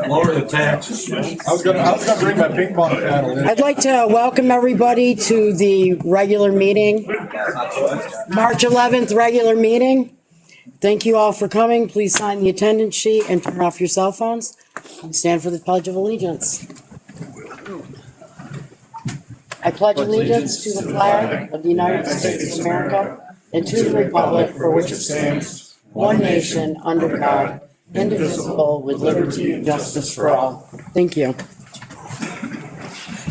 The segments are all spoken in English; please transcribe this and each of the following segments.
Lower the taxes. I was gonna bring my ping pong paddle in. I'd like to welcome everybody to the regular meeting, March 11th regular meeting. Thank you all for coming. Please sign the attendance sheet and turn off your cell phones. And stand for the Pledge of Allegiance. I pledge allegiance to the flag of the United States of America and to the republic for which it stands, one nation, under God, indivisible, with liberty and justice for all. Thank you.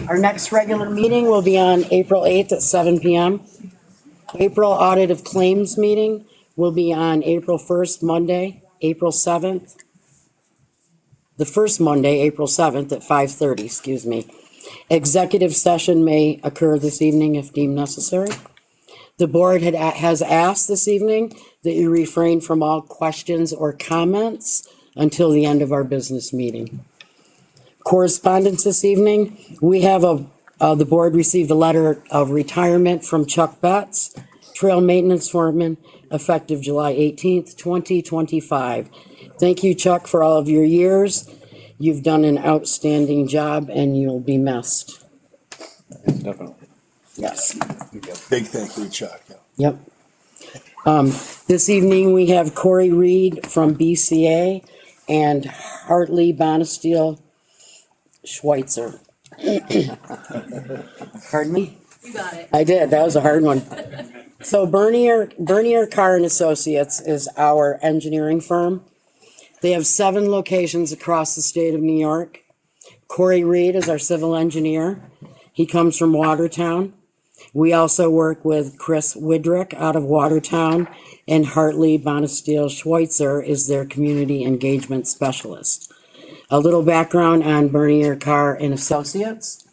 Our next regular meeting will be on April 8th at 7 p.m. April audit of claims meeting will be on April 1st, Monday, April 7th. The first Monday, April 7th at 5:30, excuse me. Executive session may occur this evening if deemed necessary. The board has asked this evening that you refrain from all questions or comments until the end of our business meeting. Correspondence this evening, we have the board received a letter of retirement from Chuck Betts, trail maintenance foreman, effective July 18th, 2025. Thank you, Chuck, for all of your years. You've done an outstanding job and you'll be missed. Definitely. Yes. Big thank you, Chuck. Yep. This evening, we have Corey Reed from BCA and Hartley Bonesteel Schweitzer. Pardon me? You got it. I did. That was a hard one. So Bernier Carr and Associates is our engineering firm. They have 7 locations across the state of New York. Corey Reed is our civil engineer. He comes from Watertown. We also work with Chris Widrick out of Watertown, and Hartley Bonesteel Schweitzer is their community engagement specialist. A little background on Bernier Carr and Associates.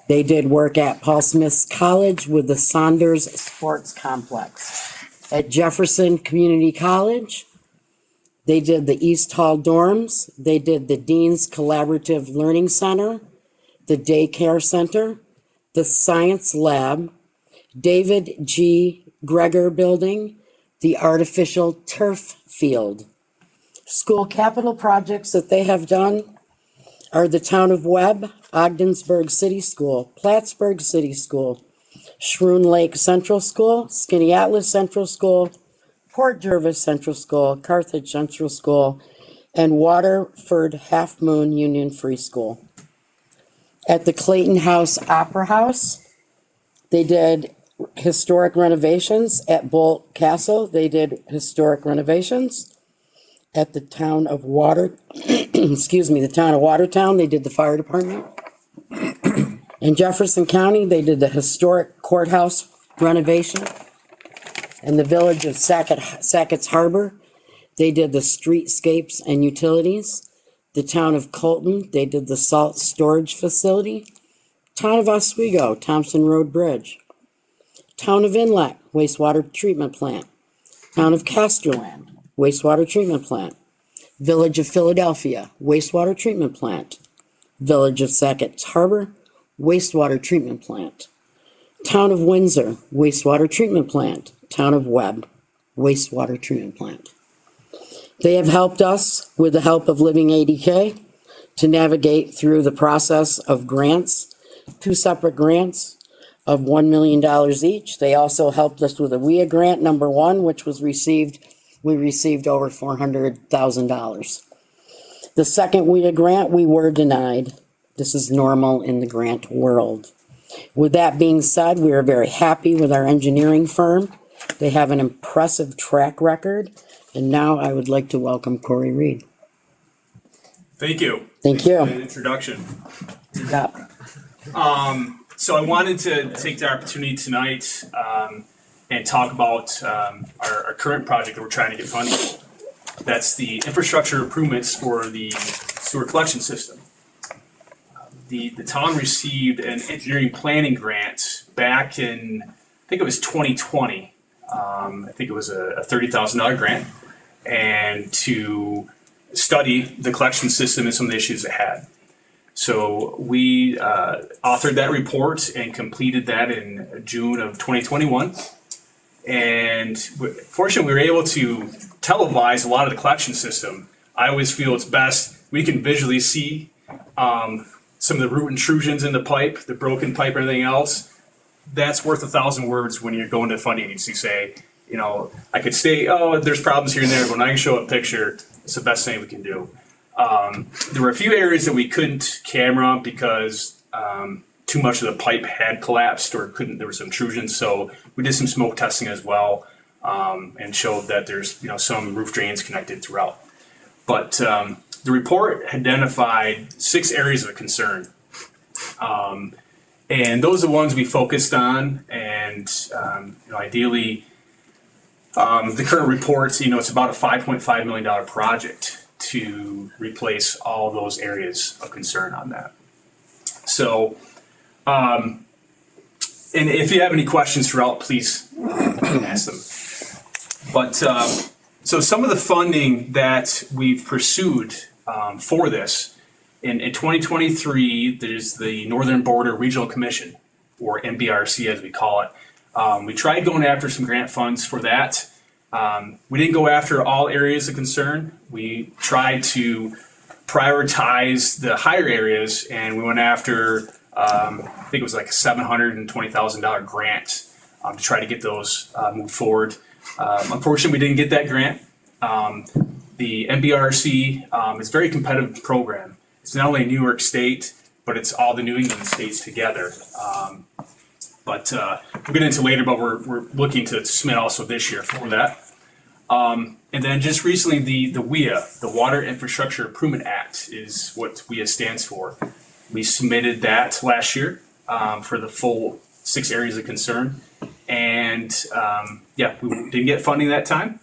They did work at Paul Smith's College with the Saunders Sports Complex. At Jefferson Community College, they did the East Hall dorms. They did the Dean's Collaborative Learning Center, the Daycare Center, the Science Lab, David G. Greger Building, the Artificial Turf Field. School capital projects that they have done are the Town of Webb, Ogdensburg City School, Plattsburgh City School, Schroon Lake Central School, Skaneateles Central School, Port Jervis Central School, Carthage Central School, and Waterford Half Moon Union Free School. At the Clayton House Opera House, they did historic renovations. At Bolt Castle, they did historic renovations. At the town of the town of Watertown, they did the fire department. In Jefferson County, they did the historic courthouse renovation. In the village of Sackett's Harbor, they did the streetscapes and utilities. The town of Colton, they did the salt storage facility. Town of Oswego, Thompson Road Bridge. Town of Inlet, wastewater treatment plant. Town of Casterland, wastewater treatment plant. Village of Philadelphia, wastewater treatment plant. Village of Sackett's Harbor, wastewater treatment plant. Town of Windsor, wastewater treatment plant. Town of Webb, wastewater treatment plant. They have helped us, with the help of Living ADK, to navigate through the process of grants, 2 separate grants of $1 million each. They also helped us with a WIA grant number 1, which was we received over $400,000. The second WIA grant, we were denied. This is normal in the grant world. With that being said, we are very happy with our engineering firm. They have an impressive track record. And now I would like to welcome Corey Reed. Thank you. Thank you. For the introduction. Yeah. So I wanted to take the opportunity tonight and talk about our current project that we're trying to get funding for. That's the infrastructure improvements for the sewer collection system. The town received an engineering planning grant back in, I think it was 2020. I think it was a $30,000 grant, and to study the collection system and some of the issues it had. So we authored that report and completed that in June of 2021. And fortunately, we were able to televise a lot of the collection system I always feel it's best, we can visually see some of the root intrusions in the pipe, the broken pipe, everything else. That's worth 1,000 words when you're going to funding agency. Say, you know, I could say, oh, there's problems here and there, but when I can show a picture, it's the best thing we can do. There were a few areas that we couldn't camera because too much of the pipe had collapsed or there was intrusions. So we did some smoke testing as well, and showed that there's, you know, some roof drains connected throughout. But the report identified 6 areas of concern. And those are the ones we focused on. And you know, ideally, the current report, you know, it's about a $5.5 million project to replace all those areas of concern on that. So, and if you have any questions throughout, please ask them. But so some of the funding that we've pursued for this, in 2023, there's the Northern Border Regional Commission, or NBRC as we call it. We tried going after some grant funds for that. We didn't go after all areas of concern. We tried to prioritize the higher areas, and we went after, I think it was like a $720,000 grant to try to get those moved forward. Unfortunately, we didn't get that grant. The NBRC is a very competitive program. It's not only New York State, but it's all the New England states together. But we'll get into later, but we're looking to submit also this year for that. And then just recently, the WIA, the Water Infrastructure Improvement Act, is what WIA stands for. We submitted that last year for the full 6 areas of concern. And yeah, we didn't get funding that time.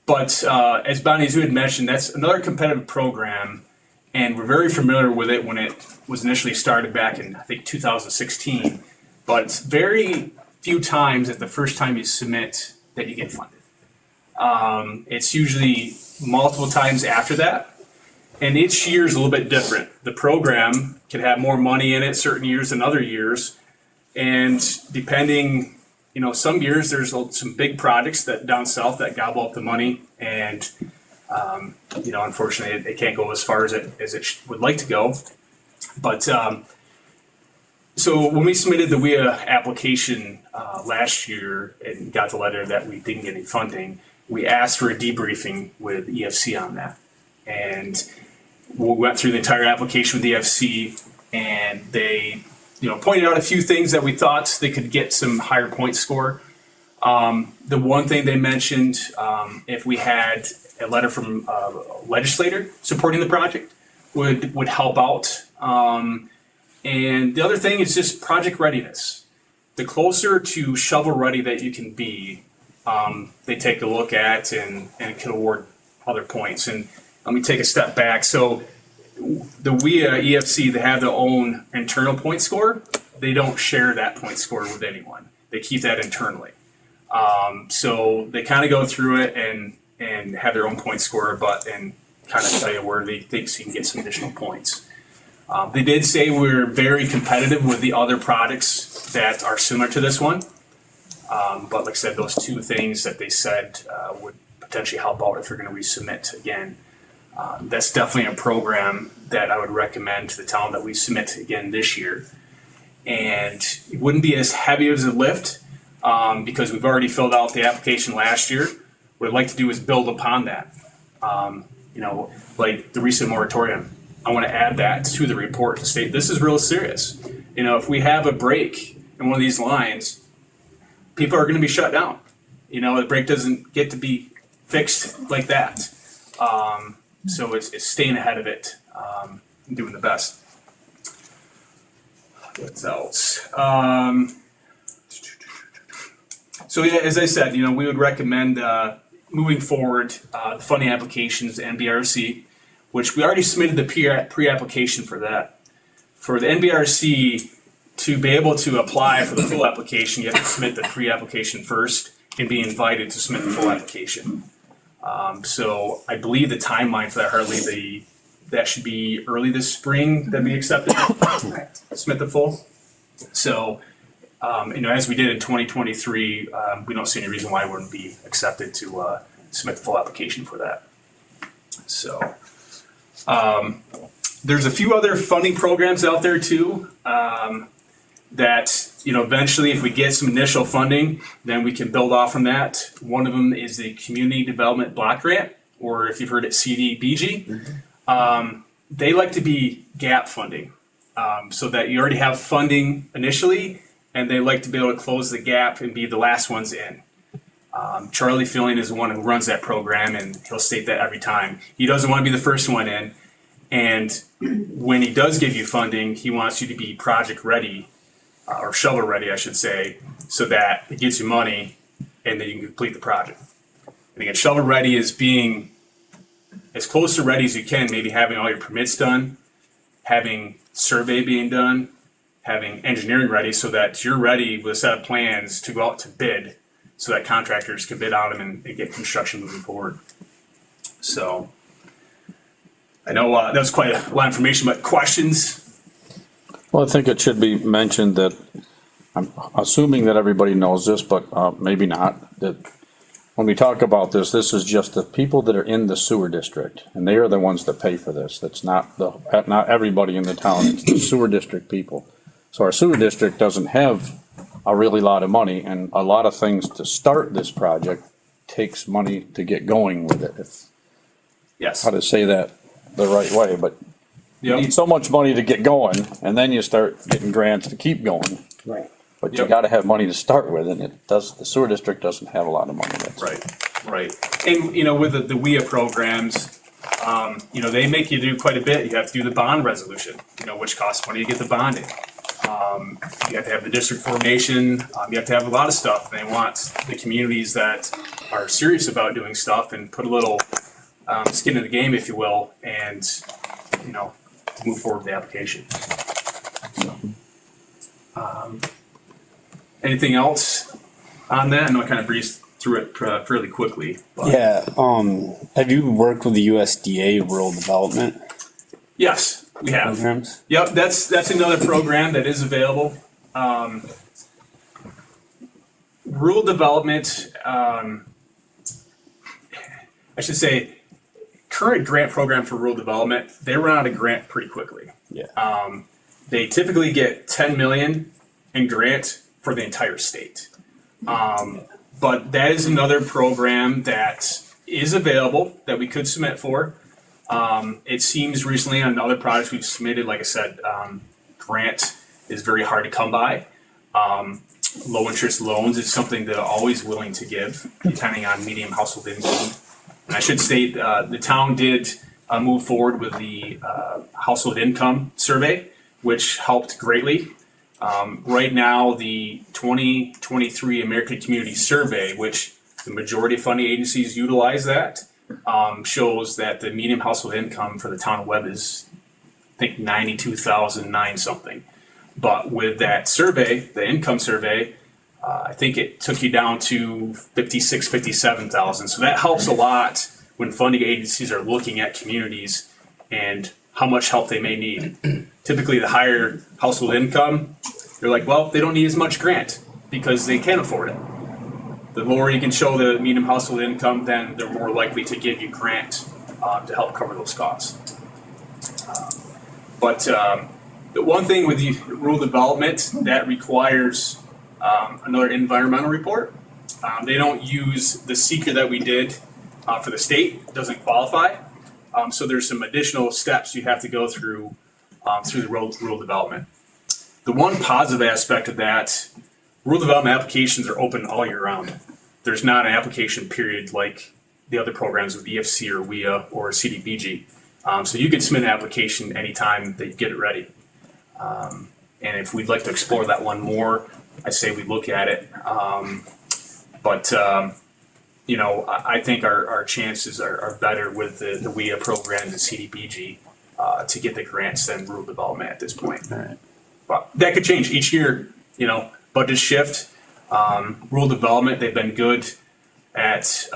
But as Bonnie, as you had mentioned, that's another competitive program. And we're very familiar with it when it was initially started back in, I think, 2016. But it's very few times that the first time you submit that you get funded. It's usually multiple times after that. And each year is a little bit different. The program can have more money in it certain years than other years. And depending, you know, some years there's some big projects that down south that gobble up the money. And, you know, unfortunately, it can't go as far as it would like to go. But so when we submitted the WIA application last year and got the letter that we didn't get any funding, we asked for a debriefing with EFC on that. And we went through the entire application with EFC, and they, you know, pointed out a few things that we thought they could get some higher point score. The one thing they mentioned, if we had a letter from a legislator supporting the project, would help out. And the other thing is just project readiness. The closer to shovel ready that you can be, they take a look at and can award other points. And let me take a step back. So the WIA EFC, they have their own internal point score. They don't share that point score with anyone. They keep that internally. So they kind of go through it and have their own point score, and kind of tell you where they think you can get some additional points. They did say we're very competitive with the other products that are similar to this one. But like I said, those 2 things that they said would potentially help out if you're going to resubmit again. That's definitely a program that I would recommend to the town that we submit again this year. And it wouldn't be as heavy as a lift because we've already filled out the application last year. What I'd like to do is build upon that. You know, like the recent moratorium. I want to add that to the report to state this is real serious. You know, if we have a break in one of these lines, people are going to be shut down. You know, the break doesn't get to be fixed like that. So it's staying ahead of it and doing the best. What else? So yeah, as I said, you know, we would recommend moving forward the funding applications to NBRC, which we already submitted the pre-application for that. For the NBRC, to be able to apply for the full application, you have to submit the pre-application first and be invited to submit the full application. So I believe the timeline for that, Harley, that should be early this spring that we accepted. Submit the full. So, you know, as we did in 2023, we don't see any reason why it wouldn't be accepted to submit the full application for that. So. There's a few other funding programs out there too, that, eventually if we get some initial funding, then we can build off from that. One of them is the Community Development Block Grant, or if you've heard it, CDBG. They like to be gap funding, so that you already have funding initially, and they like to be able to close the gap and be the last ones in. Charlie Filling is the one who runs that program, and he'll state that every time. He doesn't want to be the first one in, and when he does give you funding, he wants you to be project ready, or shovel ready, I should say, so that it gets you money and then you can complete the project. And again, shovel ready is being as close to ready as you can, maybe having all your permits done, having survey being done, having engineering ready so that you're ready with a set of plans to go out to bid so that contractors can bid on them and get construction moving forward. So I know that was quite a lot of information, but questions? Well, I think it should be mentioned that, I'm assuming that everybody knows this, but maybe not, that when we talk about this, this is just the people that are in the sewer district, and they are the ones that pay for this. That's not everybody in the town, it's the sewer district people. So our sewer district doesn't have a really lot of money, and a lot of things to start this project takes money to get going with it. Yes. How to say that the right way, but you Yep. need so much money to get going, and then you start getting grants to keep going. Right. But you Yep. gotta have money to start with, and the sewer district doesn't have a lot of money. Right. And, with the WIA programs, they make you do quite a bit. You have to do the bond resolution, which costs money to get the bonding. You have to have the district formation. You have to have a lot of stuff. They want the communities that are serious about doing stuff and put a little skin in the game, if you will, and, to move forward with the application. So, anything else on that? I know I kind of breezed through it fairly quickly. But Yeah, have you worked with the USDA rural development yes, we have. programs? Yep, that's another program that is available. Rural development, I should say, current grant program for rural development, they run out of grant pretty quickly. Yeah. They typically get 10 million in grant for the entire state. But that is another program that is available that we could submit for. It seems recently on other projects we've submitted, like I said, grant is very hard to come by. Low interest loans is something that are always willing to give, depending on medium household income. And I should state, the town did move forward with the household income survey, which helped greatly. Right now, the 2023 American Community Survey, which the majority of funding agencies utilize that, shows that the median household income for the town of Webb is, I think, $92,009 something. But with that survey, the income survey, I think it took you down to 56, 57,000. So that helps a lot when funding agencies are looking at communities and how much help they may need. Typically, the higher household income, they're like, well, they don't need as much grant because they can't afford it. The lower you can show the median household income, then they're more likely to give you grant to help cover those costs. But the one thing with the rural development that requires another environmental report, they don't use the seeker that we did for the state. It doesn't qualify. So there's some additional steps you have to go through through the rural development. The one positive aspect of that, rural development applications are open all year round. There's not an application period like the other programs with EFC or WIA or CDBG. So you can submit an application anytime that you get it ready. And if we'd like to explore that one more, I say we look at it. But I think our chances are better with the WIA program and CDBG to get the grants than rural development at this point. All right. But that could change each year. Budgets shift. Rural development, they've been good at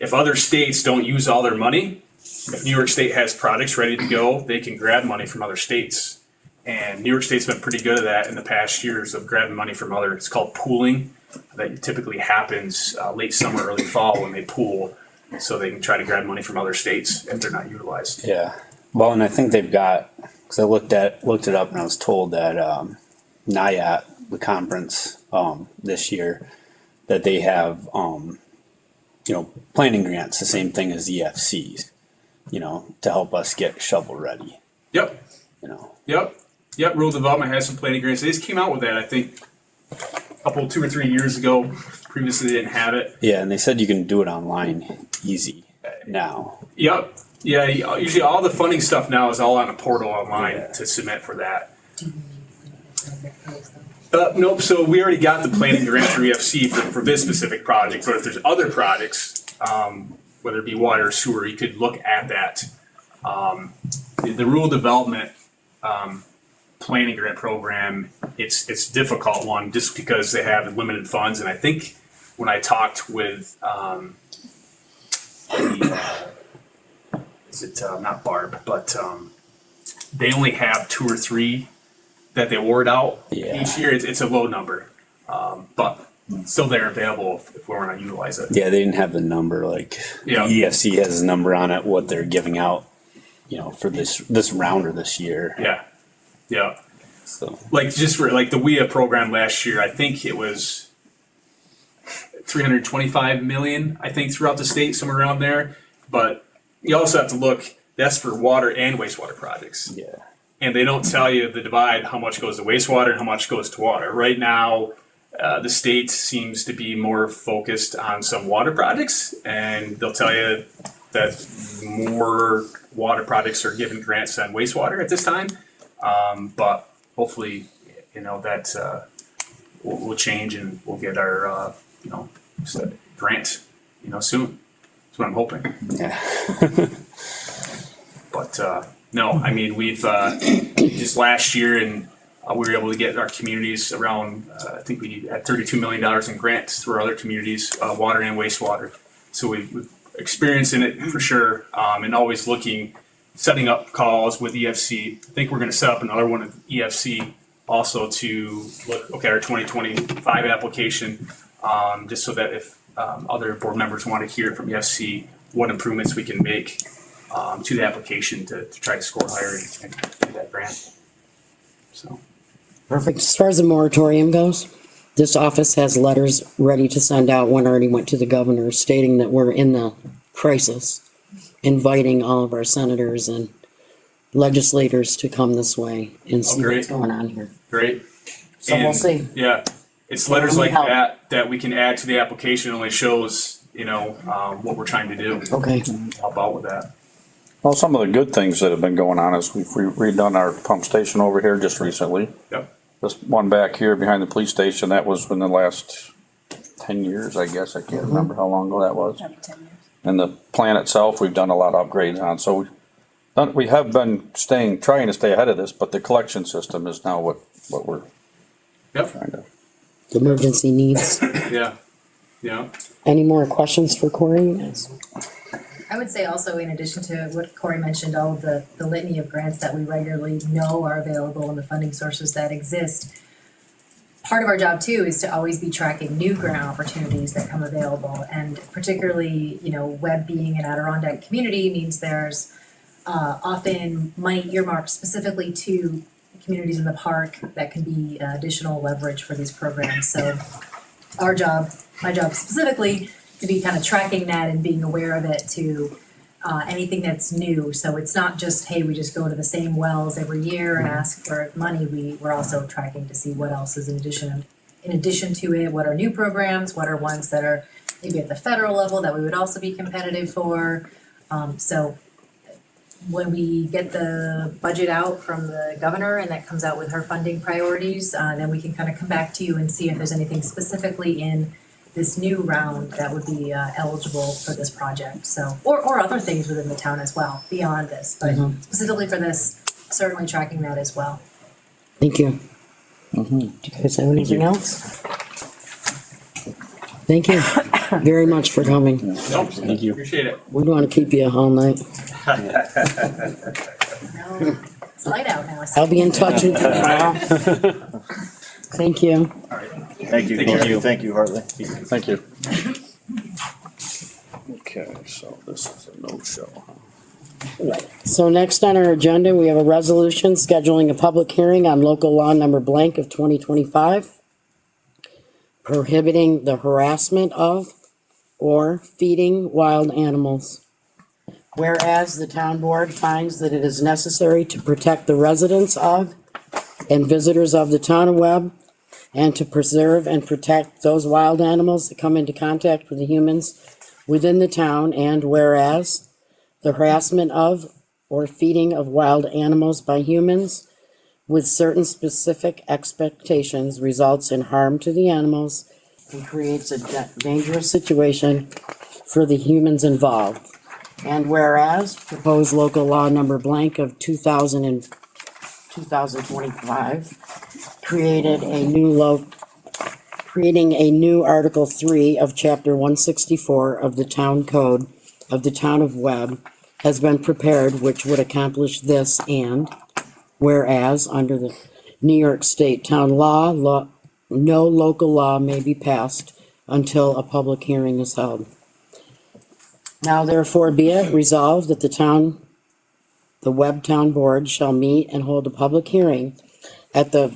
if other states don't use all their money, if New York State has projects ready to go, they can grab money from other states. And New York State's been pretty good at that in the past years of grabbing money from it's called pooling. That typically happens late summer, early fall when they pool so they can try to grab money from other states if they're not utilized. Yeah. Well, and I think they've got, because I looked it up and I was told that NIAT, the conference this year, that they have planning grants, the same thing as EFCs, to help us get shovel ready. Yep. Yep. Rural development has some planning grants. They just came out with that, I think, a couple, 2 or 3 years ago. Previously, they didn't have it. Yeah, and they said you can do it online easy now. Yep. Yeah. Usually, all the funding stuff now is all on a portal online to submit for that. Nope. So we already got the planning grant through EFC for this specific project. But if there's other projects, whether it be water or sewer, you could look at that. The rural development planning grant program, it's a difficult one just because they have limited funds. And I think when I talked with not Barb, but they only have 2 or 3 that they award out each year. It's a low number, but still they're available if we want to utilize it. Yeah, they didn't have the number like the EFC has a number on it, what they're giving out, for this round or this year. Yeah. So Like just for like the WIA program last year, I think it was 325 million, I think, throughout the state, somewhere around there. But you also have to look, that's for water and wastewater projects. yeah. And they don't tell you the divide, how much goes to wastewater and how much goes to water. Right now, the state seems to be more focused on some water projects, and they'll tell you that more water projects are given grants than wastewater at this time. But hopefully, that will change and we'll get our, grant, soon. That's what I'm hoping. Yeah. But no, I mean, we've just last year, and we were able to get our communities around, I think we had $32 million in grants through our other communities, water and wastewater. So we've experienced in it for sure, and always setting up calls with EFC. I think we're going to set up another one with EFC also to look at our 2025 application, just so that if other board members want to hear from EFC what improvements we can make to the application to try to score higher and get that grant. So. Perfect. As far as the moratorium goes, this office has letters ready to send out. One already went to the governor stating that we're in the crisis, inviting all of our senators and legislators to come this way and see what's going on here. Great. So we'll see. Yeah, it's letters like that we can add to the application. It only shows, what we're trying to do. Okay. Help out with that. Well, some of the good things that have been going on is we've redone our pump station over here just recently. Yep. This one back here behind the police station, that was in the last 10 years, I guess. I can't remember how long ago that was. 10 years. And the plant itself, we've done a lot of upgrades on. So we have been trying to stay ahead of this, but the collection system is now what we're trying to. Emergency needs. Yeah. Any more questions for Corey? Yes. I would say also, in addition to what Corey mentioned, all of the litany of grants that we regularly know are available and the funding sources that exist, part of our job too is to always be tracking new grant opportunities that come available. And particularly, Webb being an Adirondack community means there's often money earmarked specifically to communities in the park that can be additional leverage for these programs. So my job specifically, to be kind of tracking that and being aware of it to anything that's new. So it's not just, hey, we just go to the same wells every year and ask for money. We're also tracking to see what else is in addition to it, what are new programs, what are ones that are maybe at the federal level that we would also be competitive for. So when we get the budget out from the governor and that comes out with her funding priorities, then we can kind of come back to you and see if there's anything specifically in this new round that would be eligible for this project. So, or other things within the town as well, beyond this, but specifically for this, certainly tracking that as well. Thank you. Do you guys have anything else? Thank you very much for coming. Nope. Thank you. Appreciate it. We don't want to keep you all night. No, it's light out now. I'll be in touch with you tomorrow. Thank you. All right. Thank you, Hartley. Thank you. Okay, so. No show. So next on our agenda, we have a resolution scheduling a public hearing on local law number blank of 2025, prohibiting the harassment of or feeding wild animals. Whereas the town board finds that it is necessary to protect the residents of and visitors of the town of Webb and to preserve and protect those wild animals that come into contact with the humans within the town, and whereas the harassment of or feeding of wild animals by humans with certain specific expectations results in harm to the animals and creates a dangerous situation for the humans involved. And whereas proposed local law number blank of 2025 creating a new Article 3 of Chapter 164 of the Town Code of the Town of Webb has been prepared, which would accomplish this, and whereas under the New York State Town Law, no local law may be passed until a public hearing is held. Now therefore be it resolved that the Webb Town Board shall meet and hold a public hearing at the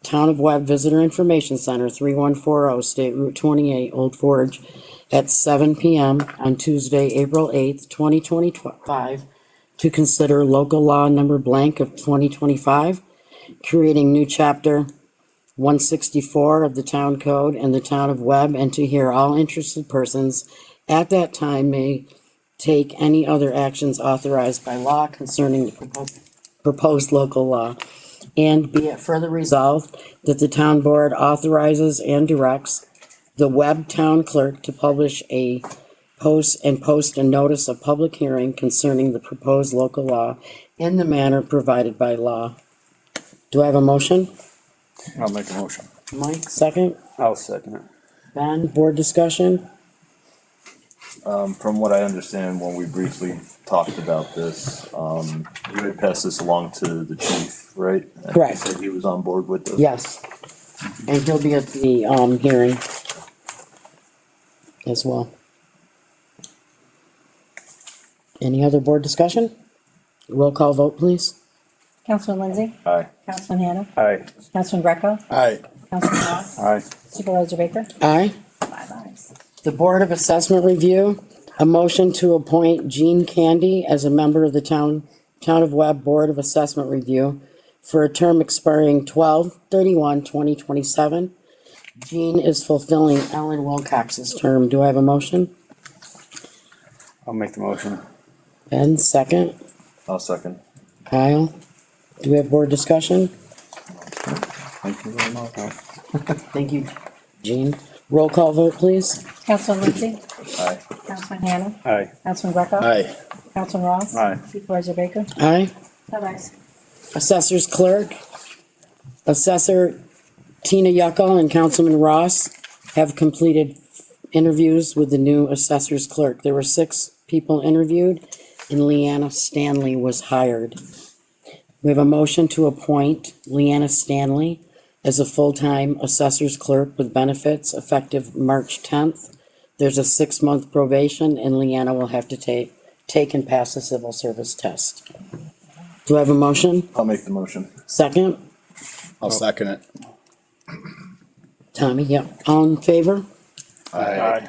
Town of Webb Visitor Information Center, 3140 State Route 28, Old Forge, at 7 p.m. on Tuesday, April 8th, 2025, to consider local law number blank of 2025, creating new chapter 164 of the Town Code and the Town of Webb, and to hear all interested persons at that time may take any other actions authorized by law concerning the proposed local law. And be it further resolved that the town board authorizes and directs the Webb Town Clerk to publish post a notice of public hearing concerning the proposed local law in the manner provided by law. Do I have a motion? I'll make a motion. Mike, second. I'll second it. Ben, board discussion? From what I understand, when we briefly talked about this, you had passed this along to the chief, right? And Correct. he said he was on board with this? Yes. And he'll be at the, hearing as well. Any other board discussion? Roll call vote, please. Councilman Lindsay, Aye. Councilman Hannah, Aye. Councilman Greco, Aye. Councilman Ross, Aye. Supervisor Baker, Aye. 5 ayes. The Board of Assessment Review, a motion to appoint Jean Candy as a member of the Town of Webb Board of Assessment Review for a term expiring 12/31/2027. Jean is fulfilling Ellen Wilcox's term. Do I have a motion? I'll make the motion. Ben, second. I'll second. Kyle, do we have board discussion? Thank you very much. Thank you, Jean. Roll call vote, please. Councilman Lindsay, Aye. Councilman Hannah, Aye. Councilman Greco, Aye. Councilman Ross, Aye. Supervisor Baker, Aye. 5 ayes. Assessor's clerk. Assessor Tina Yuckel and Councilman Ross have completed interviews with the new assessor's clerk. There were 6 people interviewed and Leanna Stanley was hired. We have a motion to appoint Leanna Stanley as a full-time assessor's clerk with benefits effective March 10th. There's a 6-month probation and Leanna will have to take and pass the civil service test. Do I have a motion? I'll make the motion. Second? I'll second it. Tommy, yep. All in favor? Aye.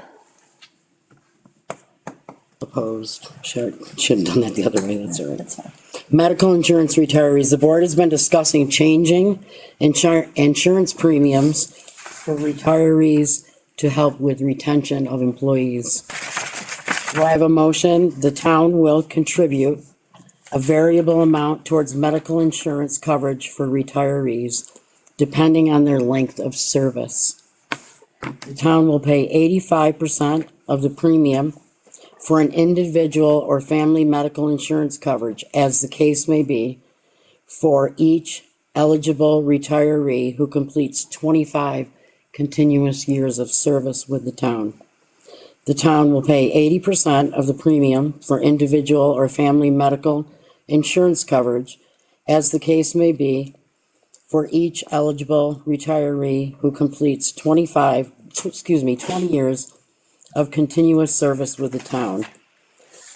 Opposed. Shouldn't have done that the other way, that's all right. That's fine. Medical insurance retirees. The board has been discussing changing insurance premiums for retirees to help with retention of employees. Do I have a motion? The town will contribute a variable amount towards medical insurance coverage for retirees, depending on their length of service. The town will pay 85% of the premium for an individual or family medical insurance coverage, as the case may be, for each eligible retiree who completes 25 continuous years of service with the town. The town will pay 80% of the premium for individual or family medical insurance coverage, as the case may be, for each eligible retiree who completes 20 years of continuous service with the town.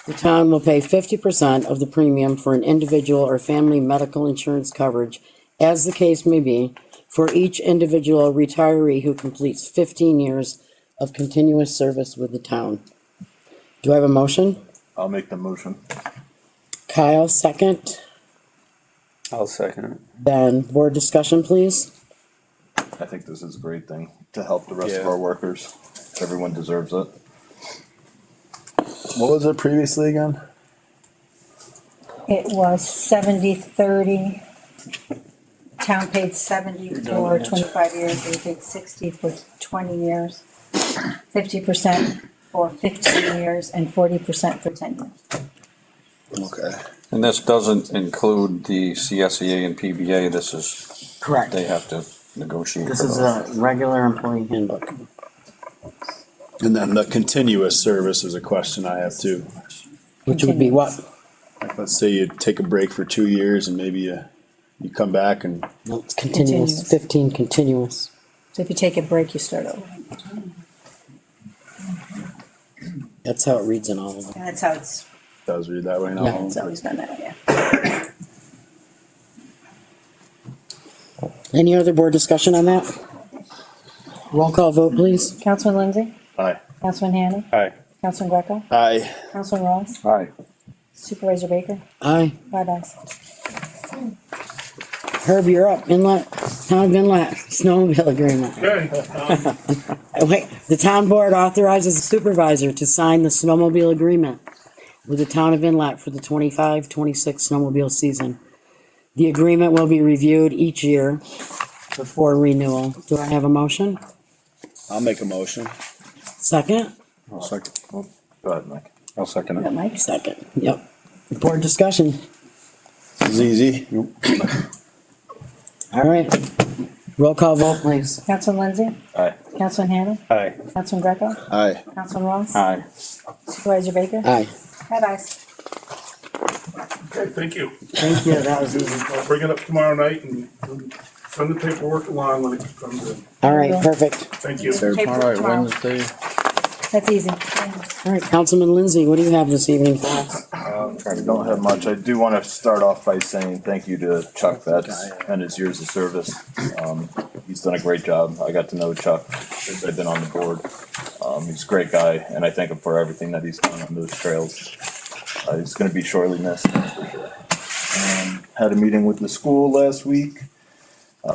The town will pay 50% of the premium for an individual or family medical insurance coverage, as the case may be, for each individual retiree who completes 15 years of continuous service with the town. Do I have a motion? I'll make the motion. Kyle, second. I'll second it. Ben, board discussion, please. I think this is a great thing to help the rest of Yeah. our workers. Everyone deserves it. What was it previously again? It was 70-30. Town paid 70 for 25 years, they paid 60 for 20 years. 50% for 15 years and 40% for 10 years. Okay. And this doesn't include the CSEA and PBA, this is, Correct. they have to negotiate This for is those. a regular employee handbook. And then the continuous service is a question I have too. Which would be what? Like, let's say you take a break for 2 years and maybe you come back and No, it's continuous, Continuous. 15 continuous. So if you take a break, you start over. That's how it reads in all of them. And that's how it's, does read that way now. Yeah. it's always been that way, yeah. Any other board discussion on that? Roll call vote, please. Councilman Lindsay, Aye. Councilman Hannah, Aye. Councilman Greco, Aye. Councilman Ross, Aye. Supervisor Baker, Aye. 5 ayes. Herb, you're up. Inlet, Town of Inlet, Snowmobile agreement. Wait, the town board authorizes the supervisor to sign the snowmobile agreement with the Town of Inlet for the 25-26 snowmobile season. The agreement will be reviewed each year before renewal. Do I have a motion? I'll make a motion. Second? I'll second, Go ahead, Mike. I'll second Yeah, it. Mike? Second, yep. Board discussion. This is easy. All right. Roll call vote, please. Councilman Lindsay, Aye. Councilman Hannah, Aye. Councilman Greco, Aye. Councilman Ross, Aye. Supervisor Baker, Aye. 5 ayes. Okay, thank you. Thank you, that was easy. I'll bring it up tomorrow night and send the paperwork along when it comes in. All right, perfect. Thank you. Paperwork All right, tomorrow. Wednesday. That's easy. All right, Councilman Lindsay, what do you have this evening for us? I don't have much. I do want to start off by saying thank you to Chuck Betts and his years of service. He's done a great job. I got to know Chuck since I've been on the board. He's a great guy, and I thank him for everything that he's done on those trails. He's going to be sorely missed, that's for sure. Had a meeting with the school last week.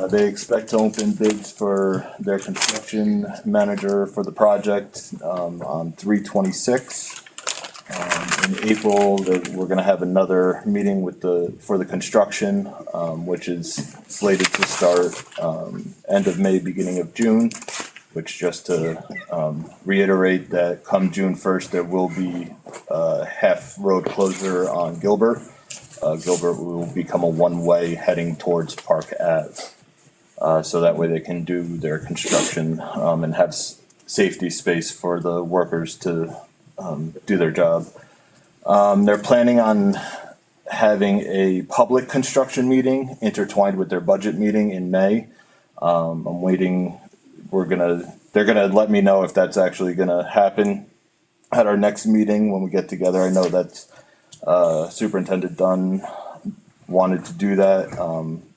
They expect to open bids for their construction manager for the project on 3/26. In April, we're gonna have another meeting for the construction, which is slated to start end of May, beginning of June. Which, just to reiterate, that come June 1st, there will be a half road closure on Gilbert. Gilbert will become a one-way heading towards Park Ave. So that way they can do their construction and have safety space for the workers to do their job. They're planning on having a public construction meeting intertwined with their budget meeting in May. I'm waiting. They're gonna let me know if that's actually gonna happen at our next meeting when we get together. I know that Superintendent Dunn wanted to do that.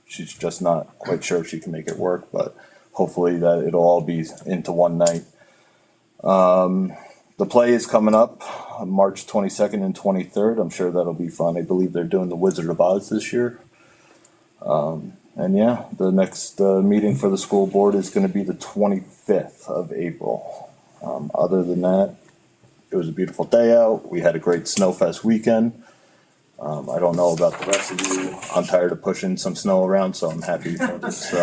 She's just not quite sure if she can make it work, but hopefully that it'll all be into one night. The play is coming up on March 22nd and 23rd. I'm sure that'll be fun. I believe they're doing the Wizard of Oz this year. And yeah, the next meeting for the school board is going to be the 25th of April. Other than that, it was a beautiful day out. We had a great Snowfest weekend. I don't know about the rest of you. I'm tired of pushing some snow around, so I'm happy for this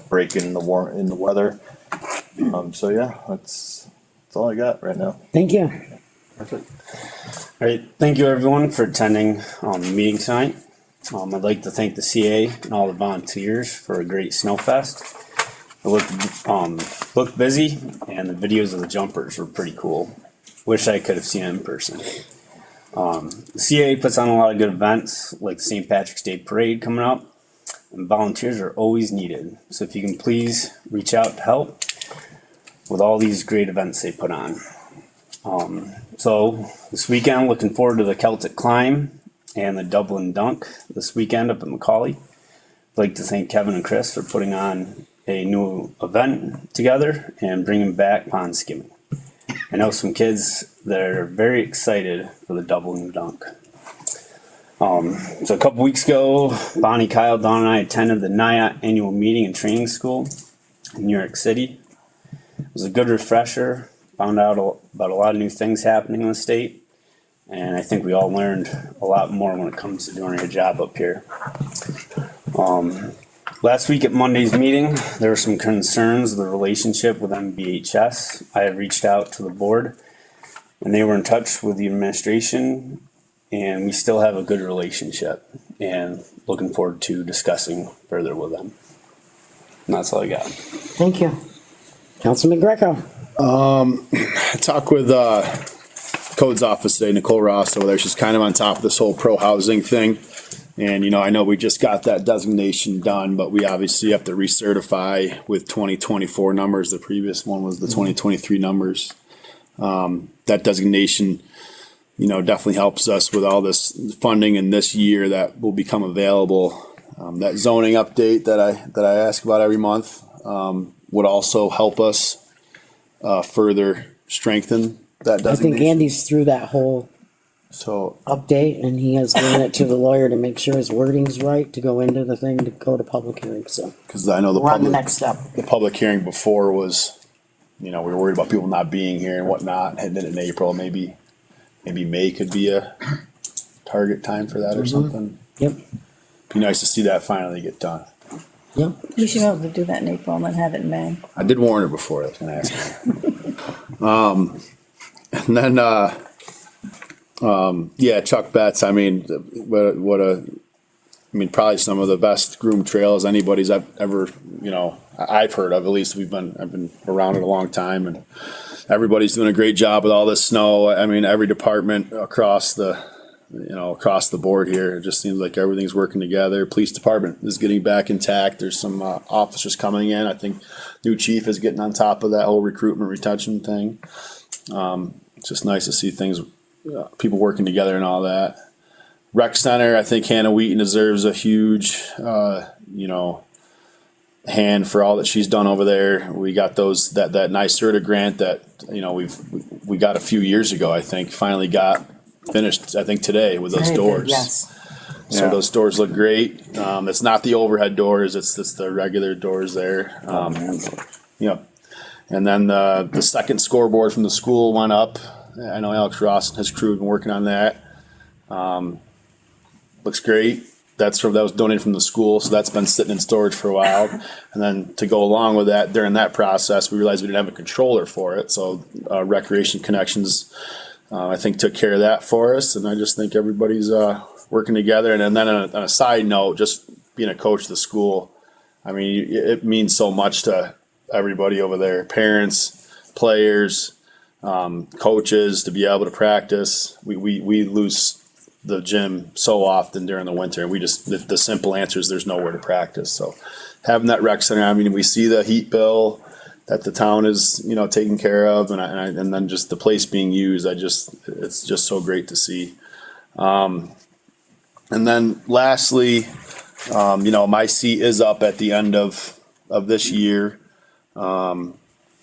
break in the weather. So yeah, that's all I got right now. Thank you. Perfect. All right, thank you everyone for attending the meeting tonight. I'd like to thank the CA and all the volunteers for a great Snowfest. It looked busy, and the videos of the jumpers were pretty cool. Wish I could have seen it in person. The CA puts on a lot of good events, like the St. Patrick's Day Parade coming up, and volunteers are always needed. So if you can please reach out to help with all these great events they put on. So this weekend, looking forward to the Celtic Climb and the Dublin Dunk this weekend up at Macaulay. I'd like to thank Kevin and Chris for putting on a new event together and bringing back pond skimming. I know some kids that are very excited for the Dublin Dunk. So a couple weeks ago, Bonnie, Kyle, Dawn, and I attended the NIAT annual meeting and training school in New York City. It was a good refresher. Found out about a lot of new things happening in the state, and I think we all learned a lot more when it comes to doing our job up here. Last week at Monday's meeting, there were some concerns of the relationship with MBHS. I have reached out to the board, and they were in touch with the administration, and we still have a good relationship, and looking forward to discussing further with them. And that's all I got. Thank you. Councilman Greco. I talked with Code's office today, Nicole Ross over there. She's kind of on top of this whole pro housing thing. And, you know, I know we just got that designation done, but we obviously have to recertify with 2024 numbers. The previous one was the 2023 numbers. That designation, you know, definitely helps us with all this funding in this year that will become available. That zoning update that I ask about every month would also help us further strengthen that I think designation. Andy's through that whole So update, and he has given it to the lawyer to make sure his wording's right to go into the thing to go to public hearing, so because I know we're on the next step. the public hearing before was, you know, we were worried about people not being here and whatnot, heading in April. Maybe May could be a target time for that or something. Yep, Be nice to see that finally get done. yep. We should be able to do that in April and then have it in May. I did warn her before. I was going to ask her. And then, yeah, Chuck Betts. I mean, probably some of the best groomed trails anybody's ever, you know, I've heard of. At least I've been around it a long time, and everybody's doing a great job with all this snow. I mean, every department across the board here. It just seems like everything's working together. Police department is getting back intact. There's some officers coming in. I think new chief is getting on top of that whole recruitment retention thing. It's just nice to see things, people working together and all that. Rec center, I think Hannah Wheaton deserves a huge, hand for all that she's done over there. We got that NYSERDA grant that, you know, we got a few years ago, I think, finally got finished, I think today with those doors. Yes. So those doors look great. It's not the overhead doors, it's the regular doors there. Yep. And then the second scoreboard from the school went up. I know Alex Ross and his crew have been working on that. Looks great. That was donated from the school, so that's been sitting in storage for a while. And then to go along with that, during that process, we realized we didn't have a controller for it. So Recreation Connections, I think, took care of that for us. And I just think everybody's working together. And then on a side note, just being a coach of the school, I mean, it means so much to everybody over there, parents, players, coaches, to be able to practice. We lose the gym so often during the winter. The simple answer is there's nowhere to practice. So having that rec center, I mean, we see the heat bill that the town is, you know, taking care of, and then just the place being used. It's just so great to see. And then lastly, you know, my seat is up at the end of this year. And,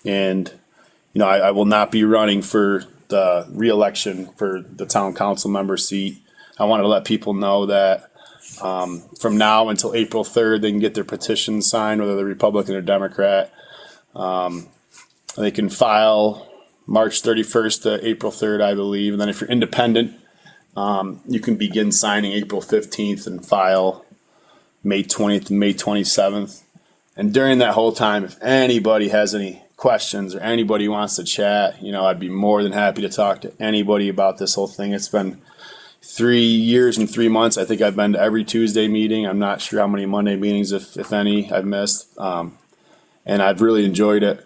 you know, I will not be running for the re-election for the town council member seat. I want to let people know that from now until April 3rd, they can get their petition signed, whether they're Republican or Democrat. They can file March 31st to April 3rd, I believe. And then if you're independent, you can begin signing April 15th and file May 20th and May 27th. And during that whole time, if anybody has any questions or anybody wants to chat, you know, I'd be more than happy to talk to anybody about this whole thing. It's been 3 years and 3 months. I think I've been to every Tuesday meeting. I'm not sure how many Monday meetings, if any, I've missed. And I've really enjoyed it.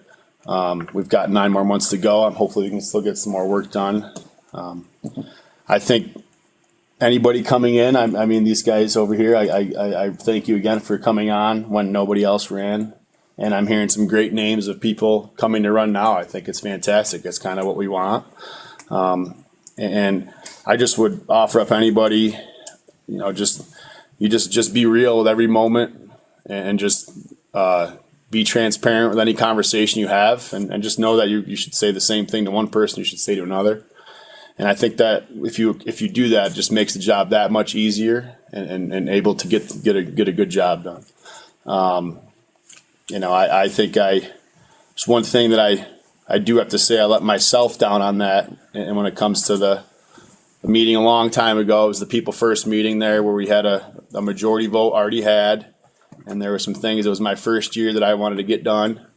We've got 9 more months to go. Hopefully we can still get some more work done. I think anybody coming in, I mean, these guys over here, I thank you again for coming on when nobody else ran. And I'm hearing some great names of people coming to run now. I think it's fantastic. It's kind of what we want. And I just would offer up anybody, just be real with every moment and just be transparent with any conversation you have, and just know that you should say the same thing to one person you should say to another. And I think that if you do that, it just makes the job that much easier and able to get a good job done. I think it's one thing that I do have to say, I let myself down on that. And when it comes to the meeting a long time ago, it was the People First meeting there where we had a majority vote already had. And there were some things, it was my first year that I wanted to get done.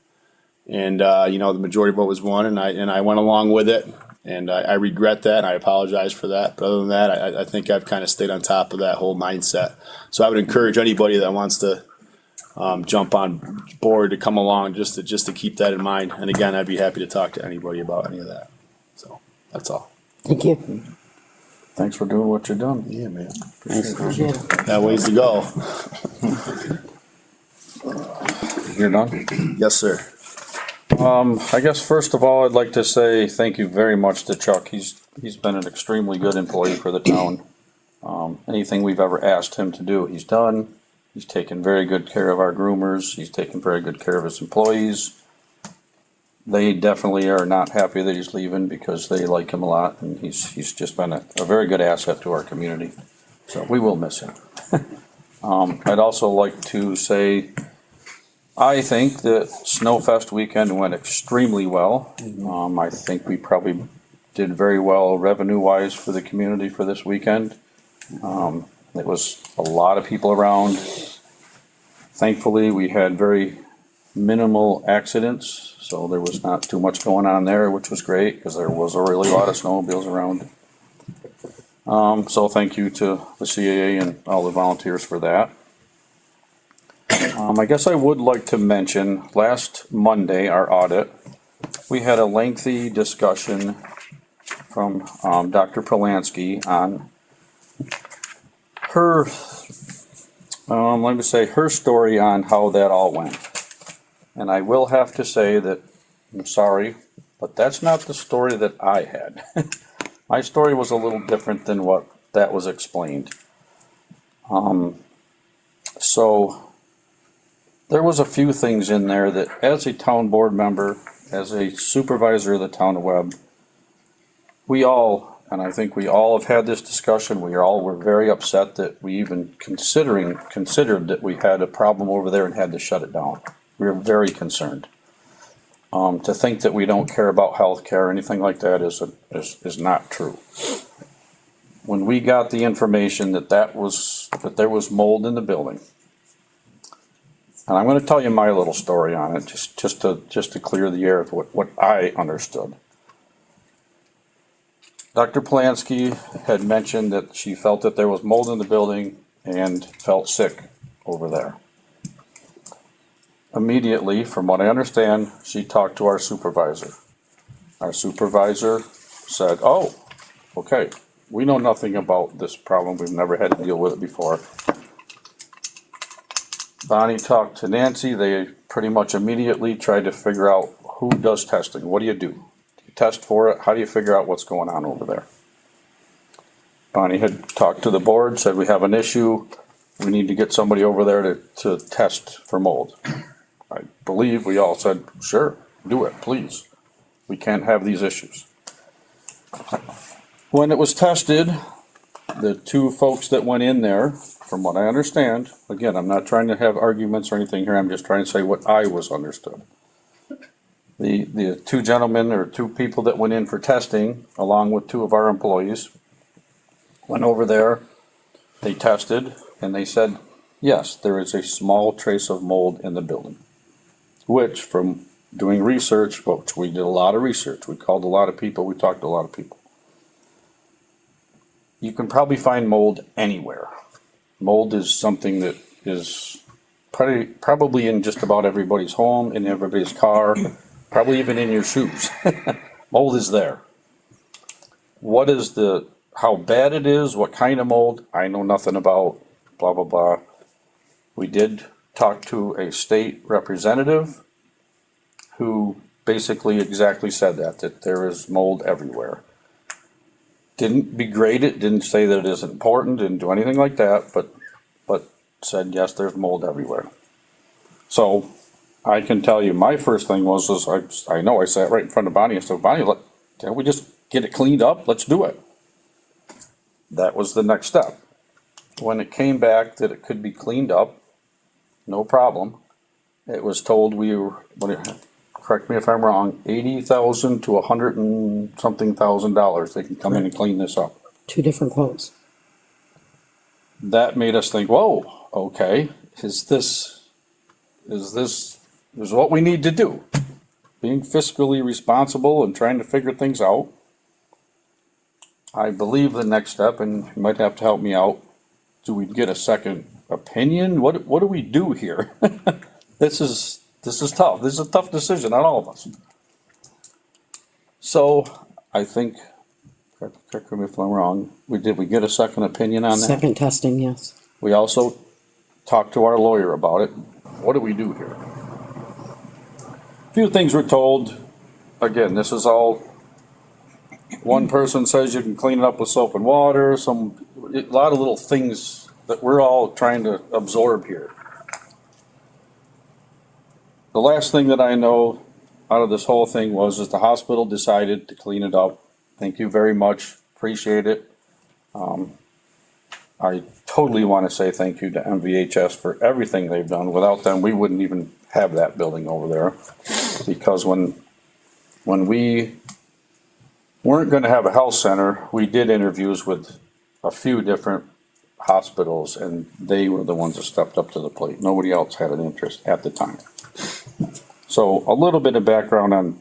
And, the majority vote was won, and I went along with it. And I regret that, and I apologize for that. But other than that, I think I've kind of stayed on top of that whole mindset. So I would encourage anybody that wants to jump on board to come along just to keep that in mind. And again, I'd be happy to talk to anybody about any of that. So that's all. Thank you. Thanks for doing what you're doing. Yeah, man. Appreciate it. Got ways to go. You're done? Yes, sir. I guess first of all, I'd like to say thank you very much to Chuck. He's been an extremely good employee for the town. Anything we've ever asked him to do, he's done. He's taken very good care of our groomers. He's taken very good care of his employees. They definitely are not happy that he's leaving because they like him a lot, and he's just been a very good asset to our community. So we will miss him. I'd also like to say, I think that Snowfest weekend went extremely well. I think we probably did very well revenue-wise for the community for this weekend. It was a lot of people around. Thankfully, we had very minimal accidents, so there was not too much going on there, which was great because there was a really lot of snowmobiles around. So thank you to the CAA and all the volunteers for that. I guess I would like to mention last Monday, our audit, we had a lengthy discussion from Dr. Polansky on her, let me say, her story on how that all went. And I will have to say that, I'm sorry, but that's not the story that I had. My story was a little different than what that was explained. So there was a few things in there that as a town board member, as a supervisor of the town of Webb, we all, and I think we all have had this discussion, we all were very upset that we even considered that we had a problem over there and had to shut it down. We were very concerned. To think that we don't care about health care or anything like that is not true. When we got the information that there was mold in the building, and I'm going to tell you my little story on it, just to clear the air of what I understood. Dr. Polansky had mentioned that she felt that there was mold in the building and felt sick over there. Immediately, from what I understand, she talked to our supervisor. Our supervisor said, "Oh, okay, we know nothing about this problem. We've never had to deal with it before." Bonnie talked to Nancy. They pretty much immediately tried to figure out who does testing. What do you do? Do you test for it? How do you figure out what's going on over there? Bonnie had talked to the board, said we have an issue. We need to get somebody over there to test for mold. I believe we all said, sure, do it, please. We can't have these issues. When it was tested, the two folks that went in there, from what I understand, again, I'm not trying to have arguments or anything here, I'm just trying to say what I was understood. The two gentlemen or two people that went in for testing, along with two of our employees, went over there, they tested, and they said, yes, there is a small trace of mold in the building. Which, from doing research, which we did a lot of research, we called a lot of people, we talked to a lot of people. You can probably find mold anywhere. Mold is something that is probably in just about everybody's home, in everybody's car, probably even in your shoes. Mold is there. What is how bad it is, what kind of mold, I know nothing about, blah, blah, blah. We did talk to a state representative who basically exactly said that there is mold everywhere. didn't degrade it, didn't say that it isn't important, didn't do anything like that, but said, yes, there's mold everywhere. So I can tell you, my first thing was I know I sat right in front of Bonnie and said, Bonnie, can't we just get it cleaned up? Let's do it. That was the next step. When it came back that it could be cleaned up, no problem. It was told we were, correct me if I'm wrong, $80,000 to $100 and something thousand. They can come in and clean this up. 2 different quotes. That made us think, whoa, okay, is what we need to do? Being fiscally responsible and trying to figure things out. I believe the next step, and you might have to help me out, do we get a second opinion? What do we do here? This is tough. This is a tough decision on all of us. So I think, correct me if I'm wrong, we get a second opinion on that? Second testing, yes. We also talked to our lawyer about it. What do we do here? A few things were told. Again, this is all, one person says you can clean it up with soap and water, a lot of little things that we're all trying to absorb here. The last thing that I know out of this whole thing is the hospital decided to clean it up. Thank you very much. Appreciate it. I totally want to say thank you to MVHS for everything they've done. Without them, we wouldn't even have that building over there. Because when we weren't going to have a health center, we did interviews with a few different hospitals, and they were the ones that stepped up to the plate. Nobody else had an interest at the time. So a little bit of background on